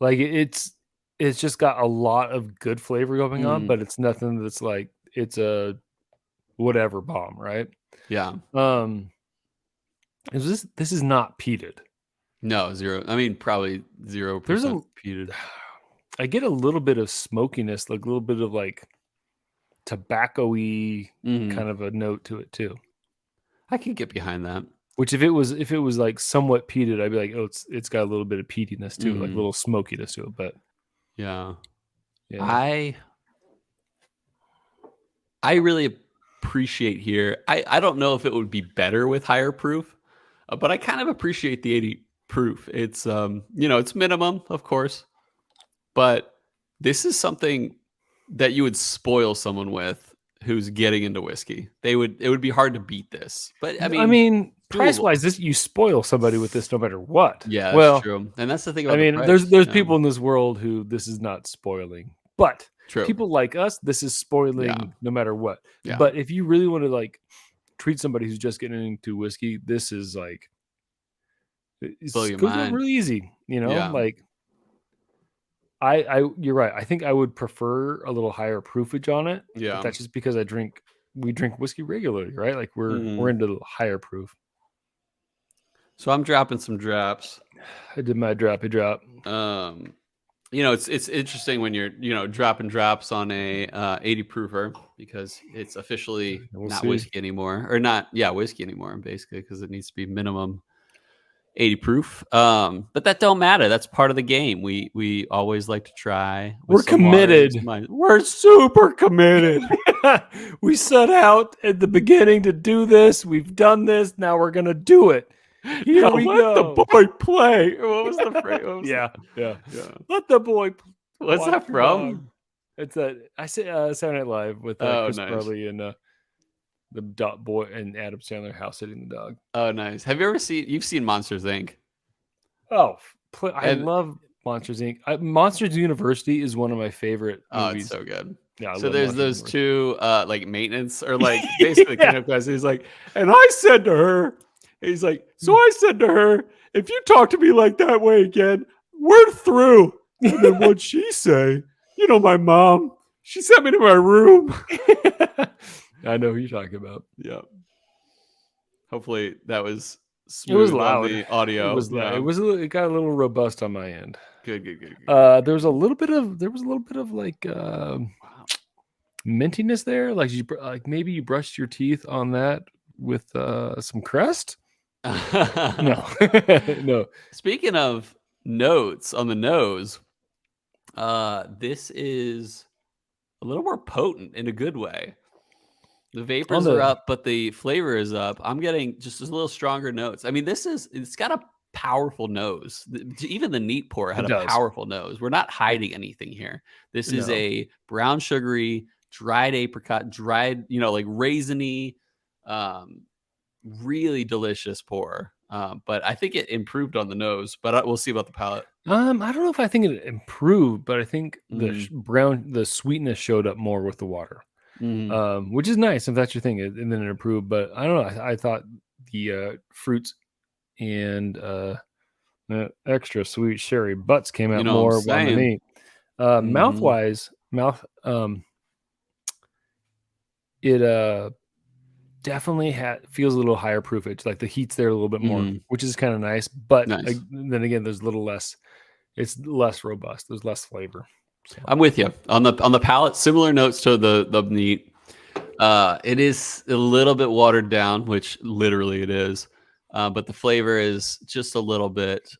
Like it's just got a lot of good flavor going on, but it's nothing that's like it's a whatever bomb, right? Yeah. This is not peated. No, zero. I mean, probably 0% peated. I get a little bit of smokiness, like a little bit of like tobacco-y kind of a note to it too. I can get behind that. Which if it was like somewhat peated, I'd be like, oh, it's got a little bit of peatiness to it, like a little smokiness to it. But yeah. I really appreciate here. I don't know if it would be better with higher proof, but I kind of appreciate the 80 proof. It's it's minimum, of course, but this is something that you would spoil someone with who's getting into whiskey. It would be hard to beat this. But I mean price wise, this you spoil somebody with this no matter what. Yeah, that's true. And that's the thing about the price. There's people in this world who this is not spoiling. But people like us, this is spoiling no matter what. Yeah. But if you really want to like treat somebody who's just getting into whiskey, this is like it's really easy, like you're right. I think I would prefer a little higher proofage on it. Yeah. But that's just because we drink whiskey regularly, right? Like we're into the higher proof. So I'm dropping some drops. I did my droppy drop. It's interesting when you're, dropping drops on a 80 proofer because it's officially not whiskey anymore, or not, whiskey anymore, basically, because it needs to be minimum 80 proof. But that don't matter. That's part of the game. We always like to try. We're committed. We're super committed. We set out at the beginning to do this. We've done this. Now we're gonna do it. Here we go. Let the boy play. What was the phrase? Yeah. Let the boy. What's that from? It's Saturday Night Live with Chris Farley and the dog boy and Adam Sandler house sitting the dog. Oh, nice. Have you ever you've seen Monsters Inc.? Oh, I love Monsters Inc. Monsters University is one of my favorite movies. Oh, it's so good. Yeah. So there's those two like maintenance or like basically cleanup guys. He's like, and I said to her, he's like, so I said to her, if you talk to me like that way again, we're through. And then what'd she say? My mom, she sent me to my room. I know who you're talking about. Yeah. Hopefully that was smooth. It was loud. On the audio. It was loud. It got a little robust on my end. Good. There was a little bit of like mintiness there. Like maybe you brushed your teeth on that with some Crest. No. No. Speaking of notes on the nose, this is a little more potent in a good way. The vapors are up, but the flavor is up. I'm getting just a little stronger notes. I mean, it's got a powerful nose. Even the neat pour had a powerful nose. We're not hiding anything here. This is a brown sugary, dried apricot, like raisiny, really delicious pour. But I think it improved on the nose, but we'll see about the palate. I don't know if I think it improved, but I think the sweetness showed up more with the water, which is nice if that's your thing, and then it improved. But I don't know. I thought the fruits and the extra sweet sherry butts came out more than me. Mouth-wise, it definitely feels a little higher proofage, like the heat's there a little bit more, which is kind of nice. But then again, there's a little less. It's less robust. There's less flavor. So. I'm with you on the palate. Similar notes to the neat. It is a little bit watered down, which literally it is. But the flavor is just a little bit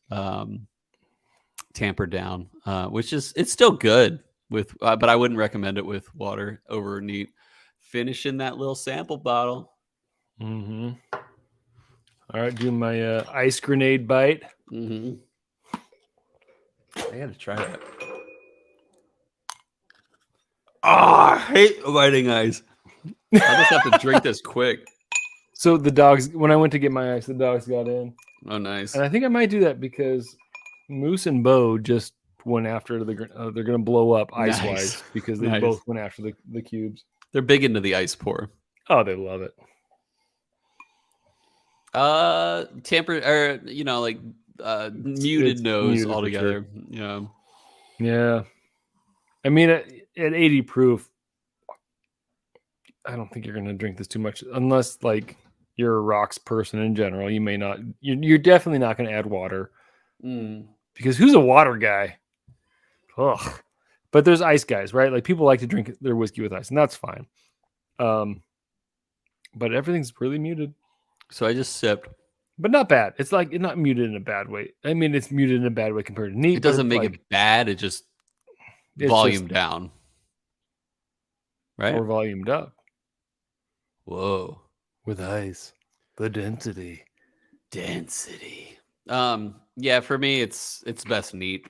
tampered down, it's still good with. But I wouldn't recommend it with water over neat. Finish in that little sample bottle. All right, do my ice grenade bite. I gotta try that. I hate biting ice. I just have to drink this quick. So the dogs, when I went to get my ice, the dogs got in. Oh, nice. And I think I might do that because Moose and Bo just went after they're going to blow up ice-wise because they both went after the cubes. They're big into the ice pour. Oh, they love it. Tampered or muted nose altogether. Sure. Yeah. I mean, at 80 proof, I don't think you're going to drink this too much unless like you're a rocks person in general. You may not. You're definitely not going to add water because who's a water guy? Ugh. But there's ice guys, right? Like people like to drink their whiskey with ice, and that's fine. But everything's really muted. So I just sipped. But not bad. It's like it's not muted in a bad way. I mean, it's muted in a bad way compared to neat. It doesn't make it bad. It just volume down. Right? Or volumed up. Whoa. With ice. The density. Yeah, for me, it's best neat.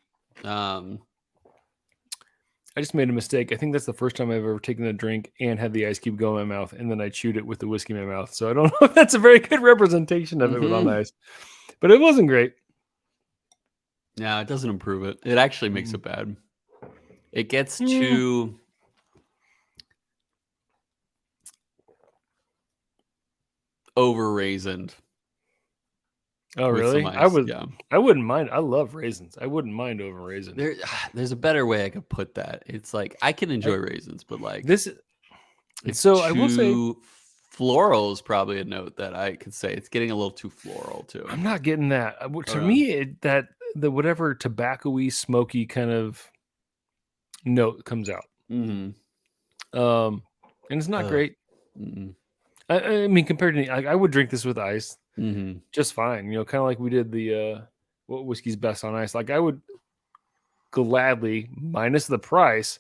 I just made a mistake. I think that's the first time I've ever taken a drink and had the ice cube go in my mouth, and then I chewed it with the whiskey in my mouth. So I don't know if that's a very good representation of it with on ice, but it wasn't great. Yeah, it doesn't improve it. It actually makes it bad. It gets too over raisined. Oh, really? I wouldn't mind. I love raisins. I wouldn't mind over raisins. There's a better way I could put that. It's like I can enjoy raisins, but like this. So I will say, floral is probably a note that I could say it's getting a little too floral too. I'm not getting that. To me, the whatever tobacco-y, smoky kind of note comes out. And it's not great. I mean, compared to I would drink this with ice just fine. You know, kind of like we did the what whiskey's best on ice. Like I would gladly, minus the price,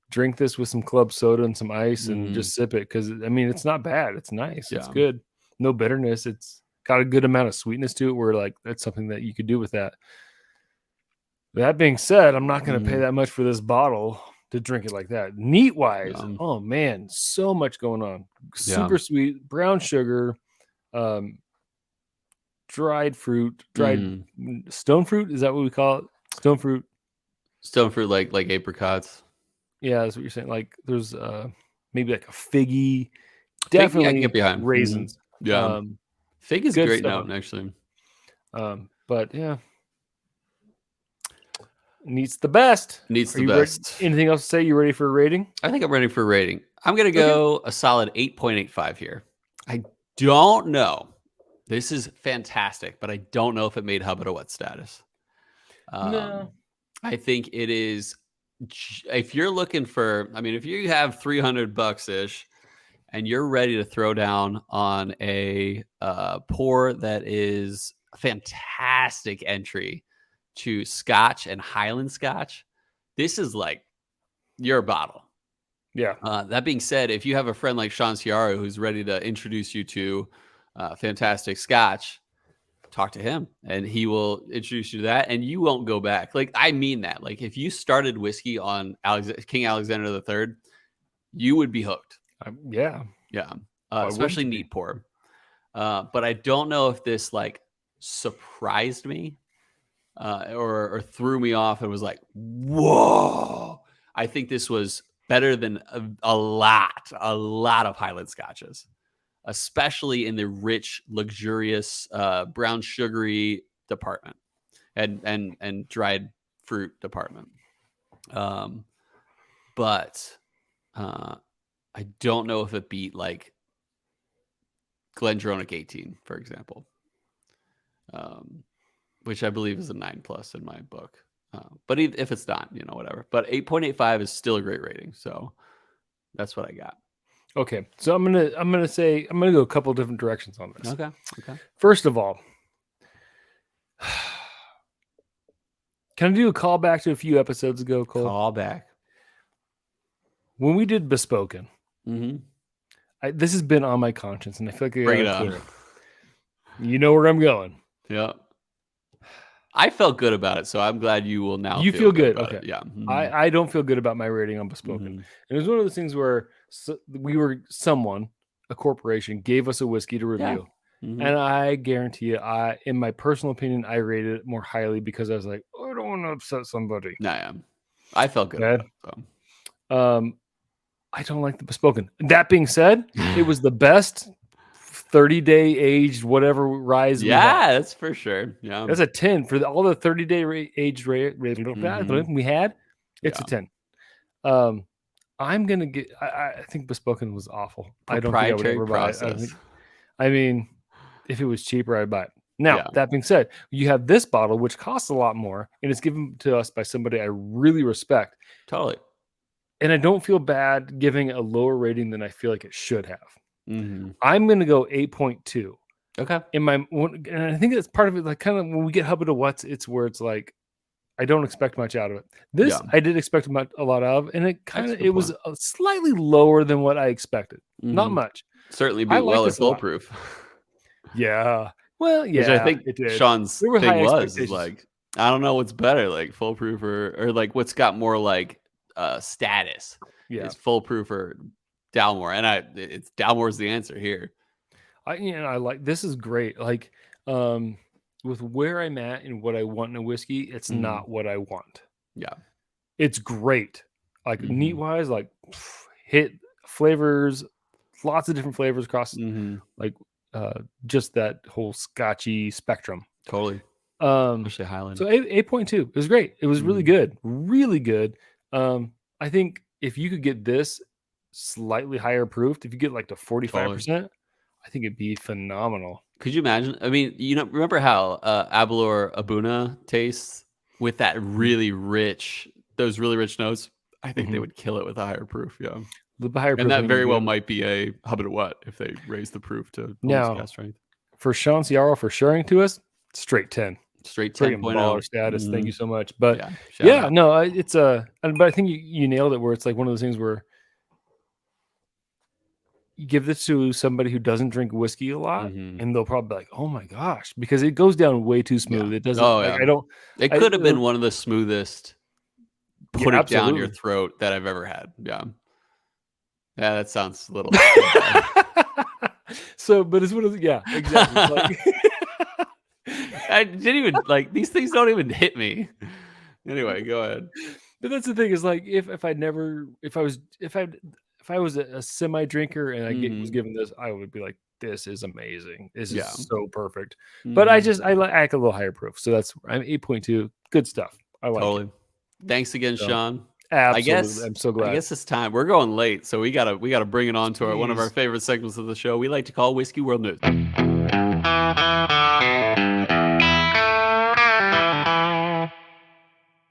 drink this with some club soda and some ice and just sip it, because I mean it's not bad. It's nice. It's good. No bitterness. It's got a good amount of sweetness to it, where like that's something that you could do with that. That being said, I'm not going to pay that much for this bottle to drink it like that. Neat wise, oh man, so much going on. Super sweet, brown sugar, dried fruit, stone fruit. Is that what we call it? Stone fruit. Stone fruit, like apricots. Yeah, that's what you're saying. Like there's maybe like a figgy. Definitely I can get behind. Raisins. Yeah, fig is great note actually. But yeah. Neat's the best. Neat's the best. Anything else to say? You ready for a rating? I think I'm ready for a rating. I'm going to go a solid 8.85 here. I don't know. This is fantastic, but I don't know if it made Hubbard a wet status. No. I think it is. If you're looking for, I mean, if you have $300-ish and you're ready to throw down on a pour that is a fantastic entry to Scotch and Highland Scotch, this is like your bottle. Yeah. That being said, if you have a friend like Sean Ciaro who's ready to introduce you to fantastic Scotch, talk to him and he will introduce you to that, and you won't go back. Like, I mean that. Like, if you started whiskey on King Alexander III, you would be hooked. Yeah. Especially neat pour. But I don't know if this like surprised me or threw me off and was like, whoa. I think this was better than a lot of Highland Scotches, especially in the rich, luxurious, brown sugary department and dried fruit department. But I don't know if it beat like Glendronach 18, for example, which I believe is a 9+ in my book. But if it's not, whatever. But 8.85 is still a great rating. So that's what I got. Okay. So I'm gonna go a couple different directions on this. Okay. First of all, can I do a callback to a few episodes ago, Cole? Call back. When we did Bespoken, this has been on my conscience, and I feel like I bring it on. on. You know where I'm going. Yeah. I felt good about it, so I'm glad you will now. You feel good. Okay. It. Yeah. I don't feel good about my rating on Bespoken. And it was one of those things where a corporation gave us a whiskey to review. Yeah. And I guarantee you, in my personal opinion, I rated it more highly because I was like, oh, I don't want to upset somebody. I felt good about it. So. I don't like the Bespoken. That being said, it was the best 30-day aged whatever rye. Yeah, that's for sure. Yeah, that's a 10 for all the 30-day aged we had. It's a 10. I'm gonna get. I think Bespoken was awful. I don't think I would ever buy it. I mean, if it was cheaper, I'd buy it. Now, that being said, you have this bottle, which costs a lot more, and it's given to us by somebody I really respect. Totally. And I don't feel bad giving a lower rating than I feel like it should have. I'm going to go 8.2. Okay. And I think that's part of it. Like, kind of when we get Hubbard to What's, it's where it's like, I don't expect much out of it. This I did expect a lot of, and it was slightly lower than what I expected. Not much. Certainly be well or foolproof. Yeah. Well, yeah. Which I think Sean's thing is like, I don't know what's better, like foolproof or like what's got more like status Yeah. is foolproof for Dalmore, and it's Dalmore's the answer here. I like, this is great. Like, with where I'm at and what I want in a whiskey, it's not what I want. Yeah. It's great. Like neat wise, like hit flavors, lots of different flavors across like just that whole Scotchy spectrum. Totally. Especially Highland. So 8.2. It was great. It was really good. Really good. I think if you could get this slightly higher proofed, if you get like to 45%, I think it'd be phenomenal. Could you imagine? I mean, remember how Aberlour Abuna tastes with that really rich, those really rich notes? I think they would kill it with a higher proof. Yeah. The higher proof, and that very well might be a Hubbard what if they raise the proof to almost gas strength. For Sean Ciaro for sharing to us, straight 10. Straight 10.0 baller status. Thank you so much. But yeah, no, it's but I think you nailed it, where it's like one of those things where you give this to somebody who doesn't drink whiskey a lot, and they'll probably be like, "Oh my gosh," because it goes down way too smooth. Yeah. It doesn't. I don't. It could have been one of the smoothest. Put it down your throat that I've ever had. Yeah. Yeah, that sounds a little. So, but it's one of the, exactly. Like, I didn't even like, these things don't even hit me. Anyway, go ahead. But that's the thing, is like, if I was a semi drinker and I was given this, I would be like, this is amazing. This is so perfect. But I like a little higher proof. So I'm 8.2. Good stuff. I like it. Thanks again, Sean. Absolutely. I'm so glad. I guess it's time. We're going late, so we gotta bring it on to one of our favorite segments of the show. We like to call Whiskey World News.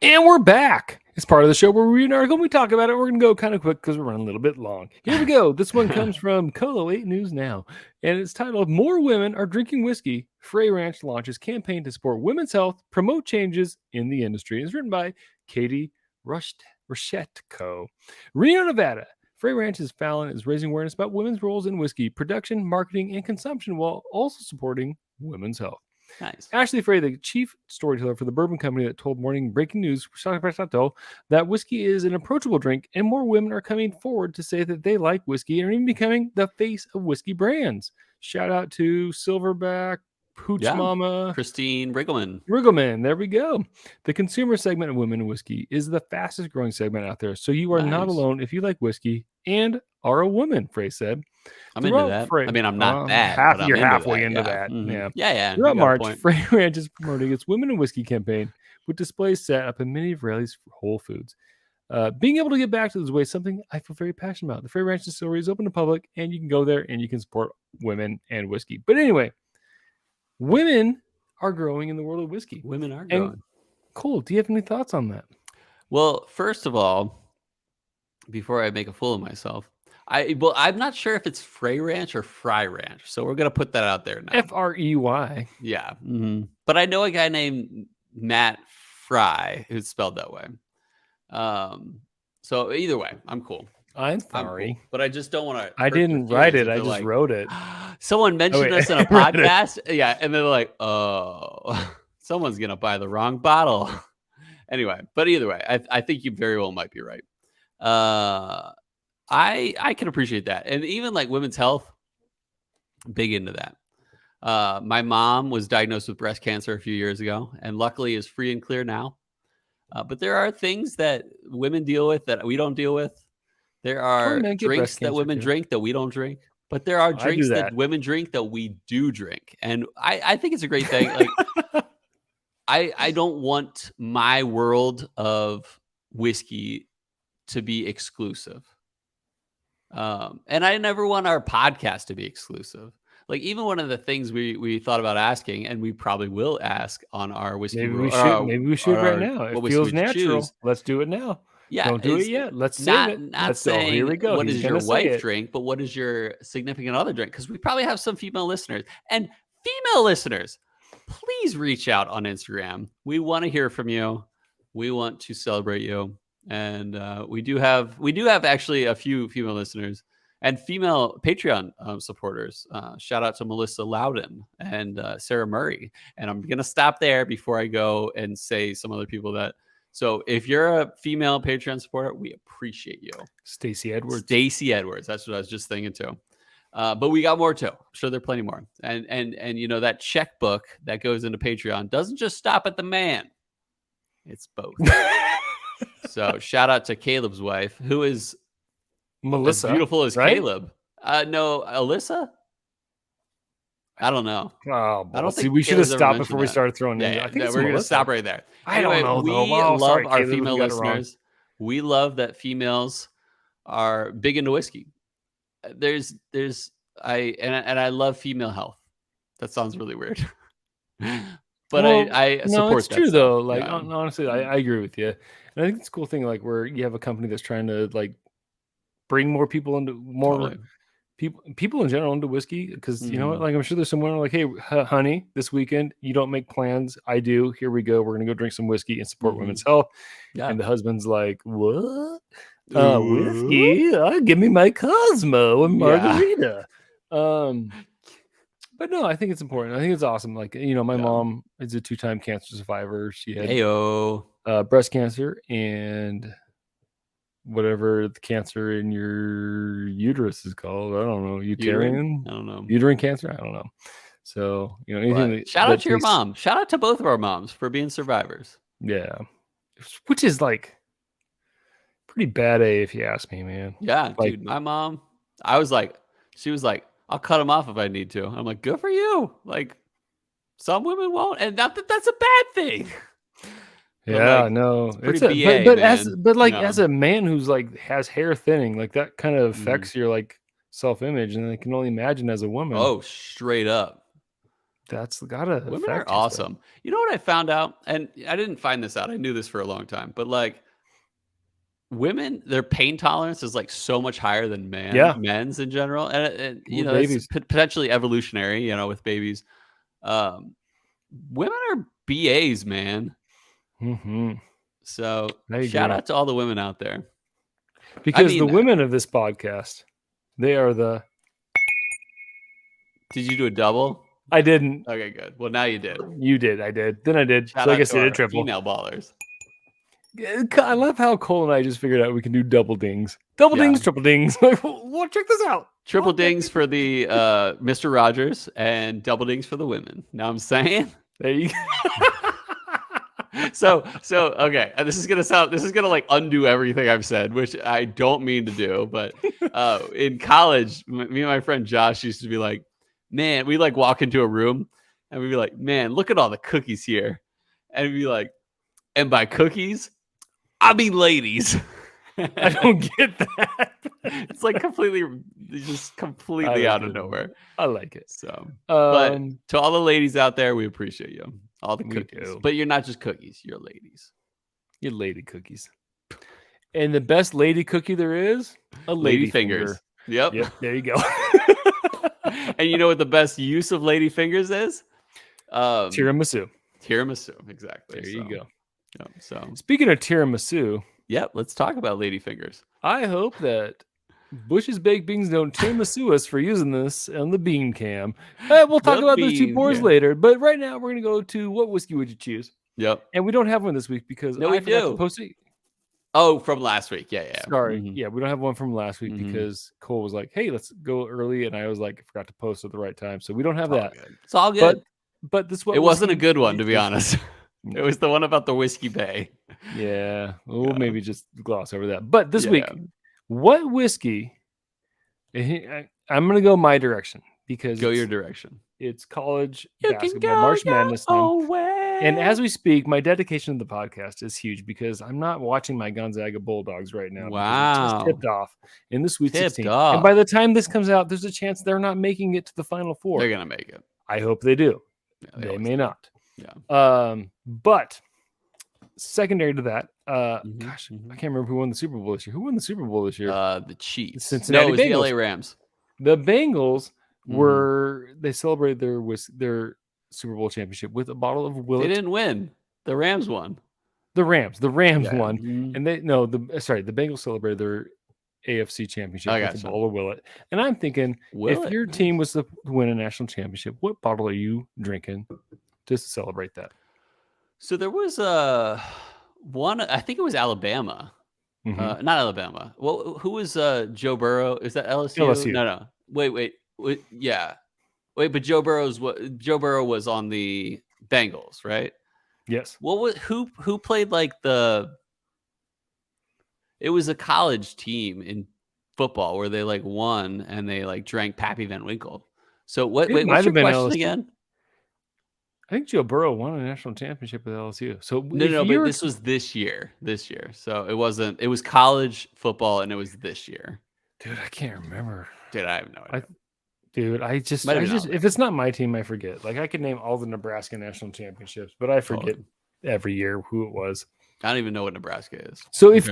And we're back. It's part of the show where we read an article and we talk about it. We're going to go kind of quick because we're running a little bit long. Here we go. This one comes from Colo 8 News Now, and it's titled, "More Women Are Drinking Whiskey. Frey Ranch Launches Campaign to Support Women's Health, Promote Changes in the Industry." It's written by Katie Roshetko. Reno, Nevada. Frey Ranch's Fallon is raising awareness about women's roles in whiskey production, marketing, and consumption while also supporting women's health. Nice. Ashley Frey, the chief storyteller for the bourbon company, that told Morning Breaking News that whiskey is an approachable drink, and more women are coming forward to say that they like whiskey and are even becoming the face of whiskey brands. Shout out to Silverback, Pooch Mama, Christine Riggleman. There we go. The consumer segment of women in whiskey is the fastest growing segment out there. So you are not alone if you like whiskey and are a woman, Frey said. I'm into that. I mean, I'm not that. You're halfway into that. Yeah. Throughout March, Frey Ranch is promoting its Women in Whiskey campaign with displays set up in many of Raleig's Whole Foods. Being able to get back to this way is something I feel very passionate about. The Frey Ranch distillery is open to public, and you can go there and you can support women and whiskey. But anyway, women are growing in the world of whiskey. Women are growing. And Cole, do you have any thoughts on that? Well, first of all, before I make a fool of myself, I'm not sure if it's Frey Ranch or Fry Ranch, so we're gonna put that out there now. Frey. Yeah, but I know a guy named Matt Fry who's spelled that way. So either way, I'm cool. I'm sorry, but I just don't want to. I didn't write it. I just wrote it. Someone mentioned us in a podcast, and they're like, "Oh, someone's gonna buy the wrong bottle." Anyway, but either way, I think you very well might be right. I can appreciate that. And even like women's health, big into that. My mom was diagnosed with breast cancer a few years ago and luckily is free and clear now. But there are things that women deal with that we don't deal with. There are drinks that women drink that we don't drink. But there are drinks that women drink that we do drink. And I think it's a great thing. Like I don't want my world of whiskey to be exclusive. And I never want our podcast to be exclusive. Like even one of the things we thought about asking, and we probably will ask on our whiskey. Maybe we should right now. It feels natural. Let's do it now. Yeah, don't do it yet. Let's save it. Not saying here we go. What does your wife drink, but what does your significant other drink? Because we probably have some female listeners. And female listeners, please reach out on Instagram. We want to hear from you. We want to celebrate you. And we do have actually a few female listeners and female Patreon supporters. Shout out to Melissa Loudon and Sarah Murray. And I'm gonna stop there before I go and say some other people that So if you're a female Patreon supporter, we appreciate you. Stacey Edwards. That's what I was just thinking too. But we got more too. I'm sure there are plenty more. And that checkbook that goes into Patreon doesn't just stop at the man. It's both. So shout out to Caleb's wife, who is Melissa, as beautiful as right? Caleb. No, Alyssa. I don't know. Oh, I don't think we should have Caleb's stopped before we started throwing names. Yeah, I think we're going to stop right there. Anyway, I don't know. We love our female listeners. We love that females are big into whiskey. I love female health. That sounds really weird. But I support no, it's that true stuff. though. Like honestly, I agree with you. And I think it's a cool thing, like where you have a company that's trying to like bring more people into people in general into whiskey. Because you know what, like I'm sure there's someone like, hey, honey, this weekend you don't make plans. I do. Here we go. We're gonna go drink some whiskey and support women's health. Yeah. And the husband's like, what? Whiskey? Give me my Cosmo and margarita. But no, I think it's important. I think it's awesome. Like, you know, my mom is a 2-time cancer survivor. She had breast cancer and whatever the cancer in your uterus is called. I don't know. Uterine? I don't know. Uterine cancer? I don't know. So, you know, anything shout out to your mom. Shout out to both of our moms for being survivors. Yeah. Which is like pretty bad if you ask me, man. Yeah, like, dude, my mom, she was like, I'll cut them off if I need to. I'm like, good for you. Like, some women won't, and not that that's a bad thing. Yeah, no, it's as a man who's like has hair thinning, like that kind of affects your like self-image, and I can only imagine as a woman. Oh, straight up, that's gotta. Women are awesome. You know what I found out, and I didn't find this out. I knew this for a long time, but like women, their pain tolerance is like so much higher than men's in general, and you know, it's potentially evolutionary. You know, with babies, women are BAs, man. Mm-hmm. So shout out to all the women out there, because the women of this podcast, they are the. Did you do a double? I didn't. Okay, good. Well, now you did. You did. I did. Then I did. Shout so I guess I did a triple. Female ballers. I love how Cole and I just figured out we can do double dings, triple dings. Well, check this out. Triple dings for the Mr. Rogers and double dings for the women. Know what I'm saying? There you go. So okay, this is gonna like undo everything I've said, which I don't mean to do. But in college, me and my friend Josh used to be like, man, we like walk into a room and we'd be like, man, look at all the cookies here, and we'd be like, and by cookies, I mean ladies. I don't get that. It's like completely out of nowhere. I like it. So, but to all the ladies out there, we appreciate you. All the cookies. But you're not just cookies, you're ladies. You're lady cookies. And the best lady cookie there is? A lady fingers. Yep, there you go. And you know what the best use of lady fingers is? Tiramisu. Exactly. There you go. Yep, so speaking of tiramisu, let's talk about lady fingers. I hope that Bush's Baked Beans don't tiramisu us for using this on the bean cam. We'll talk about those two boards later, but right now we're going to go to what whiskey would you choose? Yep. And we don't have one this week because I forgot to post it. Oh, from last week. Yeah. Sorry. Mm-hmm. Yeah, we don't have one from last week because Cole was like, hey, let's go early. And I was like, I forgot to post at the right time. So we don't have that. Good. It's all good. But this it wasn't a good one, to be honest. It was the one about the Whiskey Bay. Yeah. We'll maybe just gloss over that. But this week, what whiskey? I'm going to go my direction because go your direction. It's college basketball, March Madness time. And as we speak, my dedication to the podcast is huge because I'm not watching my Gonzaga Bulldogs right now. Wow. Just tipped off in the Sweet 16. And by the time this comes out, there's a chance they're not making it to the Final Four. They're going to make it. I hope they do. Yeah, they may not. Yeah. But secondary to that, I can't remember who won the Super Bowl this year. Who won the Super Bowl this year? The Chiefs. Cincinnati Bengals. It was the LA Rams. The Bengals they celebrated their Super Bowl championship with a bottle of Willet. They didn't win. The Rams won. The Rams won. And the Bengals celebrated their AFC championship with a bottle of Willet. And I'm thinking, if your team was to win a national championship, what bottle are you drinking to celebrate that? So there was I think it was Alabama. Mm-hmm. Not Alabama. Well, who was Joe Burrow? Is that LSU? LSU. No. Wait. Yeah. Wait, but Joe Burrow was on the Bengals, right? Yes. Who played like it was a college team in football where they like won and they like drank Pappy Van Winkle. So what's your question LSU. again? I think Joe Burrow won a national championship with LSU. So No, but this was this year. So it was college football and it was this year. Dude, I can't remember. Dude, I have no idea. If it's not my team, I forget. Like I could name all the Nebraska national championships, but I forget every year who it was. I don't even know what Nebraska is. So if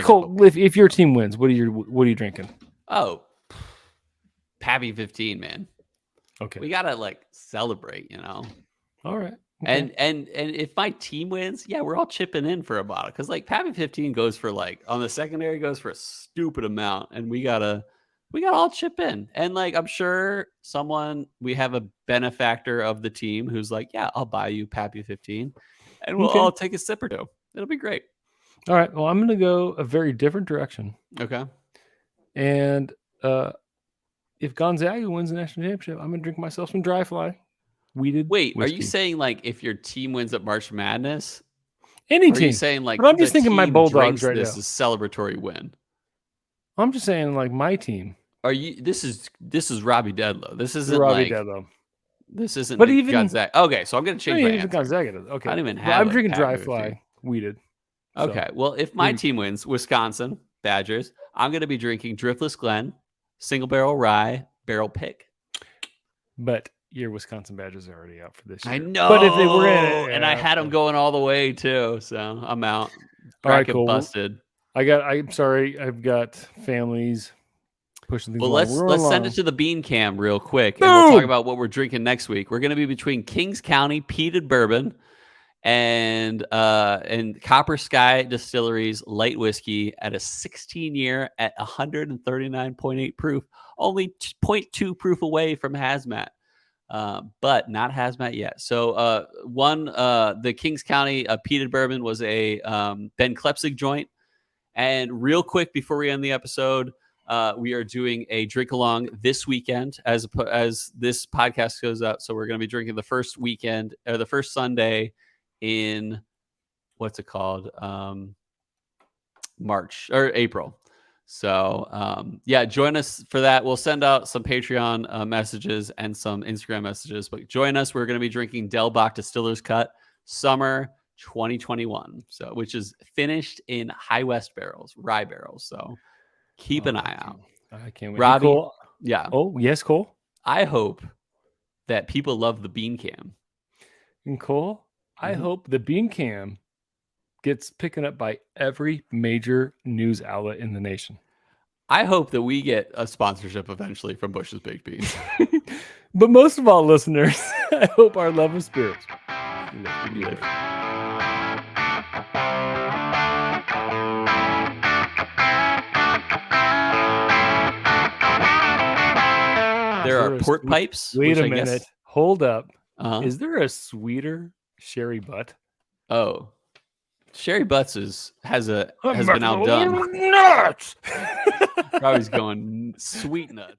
your team wins, what are you drinking? Oh, Pappy 15, man. Okay, we gotta like celebrate, All right. Okay. And if my team wins, yeah, we're all chipping in for a bottle because like Pappy 15 goes for like on the secondary goes for a stupid amount, and we gotta all chip in. And like I'm sure we have a benefactor of the team who's like, yeah, I'll buy you Pappy 15, and we'll all take a sip or two. It'll be great. All right. Well, I'm gonna go a very different direction. Okay. And if Gonzaga wins the national championship, I'm gonna drink myself some Dry Fly. Wait, whiskey. Are you saying like if your team wins at March Madness? Any team. Are you saying like but I'm just thinking my Bulldogs right this now. is a celebratory win. I'm just saying like my team. Are you this is Robby Dedlow. This isn't Robbie Dedlow. This isn't but even Gonzaga. Okay, so I'm gonna change my answer. Gonzaga does. Okay. I don't even have I'm drinking Dry Fly weeded. Okay. So. Well, if my team wins, Wisconsin Badgers, I'm gonna be drinking Driftless Glen, Single Barrel Rye, Barrel Pick. But your Wisconsin Badgers are already out for this year. I know. But if they were in it, and I had them going all the way too, so I'm out. All right, cool. Busted. I'm sorry. I've got families pushing things. Well, let's send it to the bean cam real quick, Boom! and we'll talk about what we're drinking next week. We're going to be between Kings County peated bourbon and Copper Sky Distillery's light whiskey at a 16-year at 139.8 proof, only 0.2 proof away from hazmat. But not hazmat yet. So the Kings County peated bourbon was a Ben Klepsig joint. And real quick before we end the episode, we are doing a drink along this weekend as this podcast goes out. So we're going to be drinking the first weekend or the first Sunday in what's it called? March or April. So join us for that. We'll send out some Patreon messages and some Instagram messages, but join us. We're going to be drinking Del Bach Distiller's Cut Summer 2021, so which is finished in High West barrels, rye barrels. So keep an eye out. I can't wait. Robby, Cole. Yeah. Oh yes, Cole. I hope that people love the bean cam. And Cole, I hope the bean cam gets picking up by every major news outlet in the nation. I hope that we get a sponsorship eventually from Bush's Baked Beans. But most of all, listeners, I hope our love of spirits. There are port pipes. Wait a minute. Hold up. Is there a sweeter sherry butt? Oh, Sherry Butts has been outdone. Nuts. Probably going sweet nuts.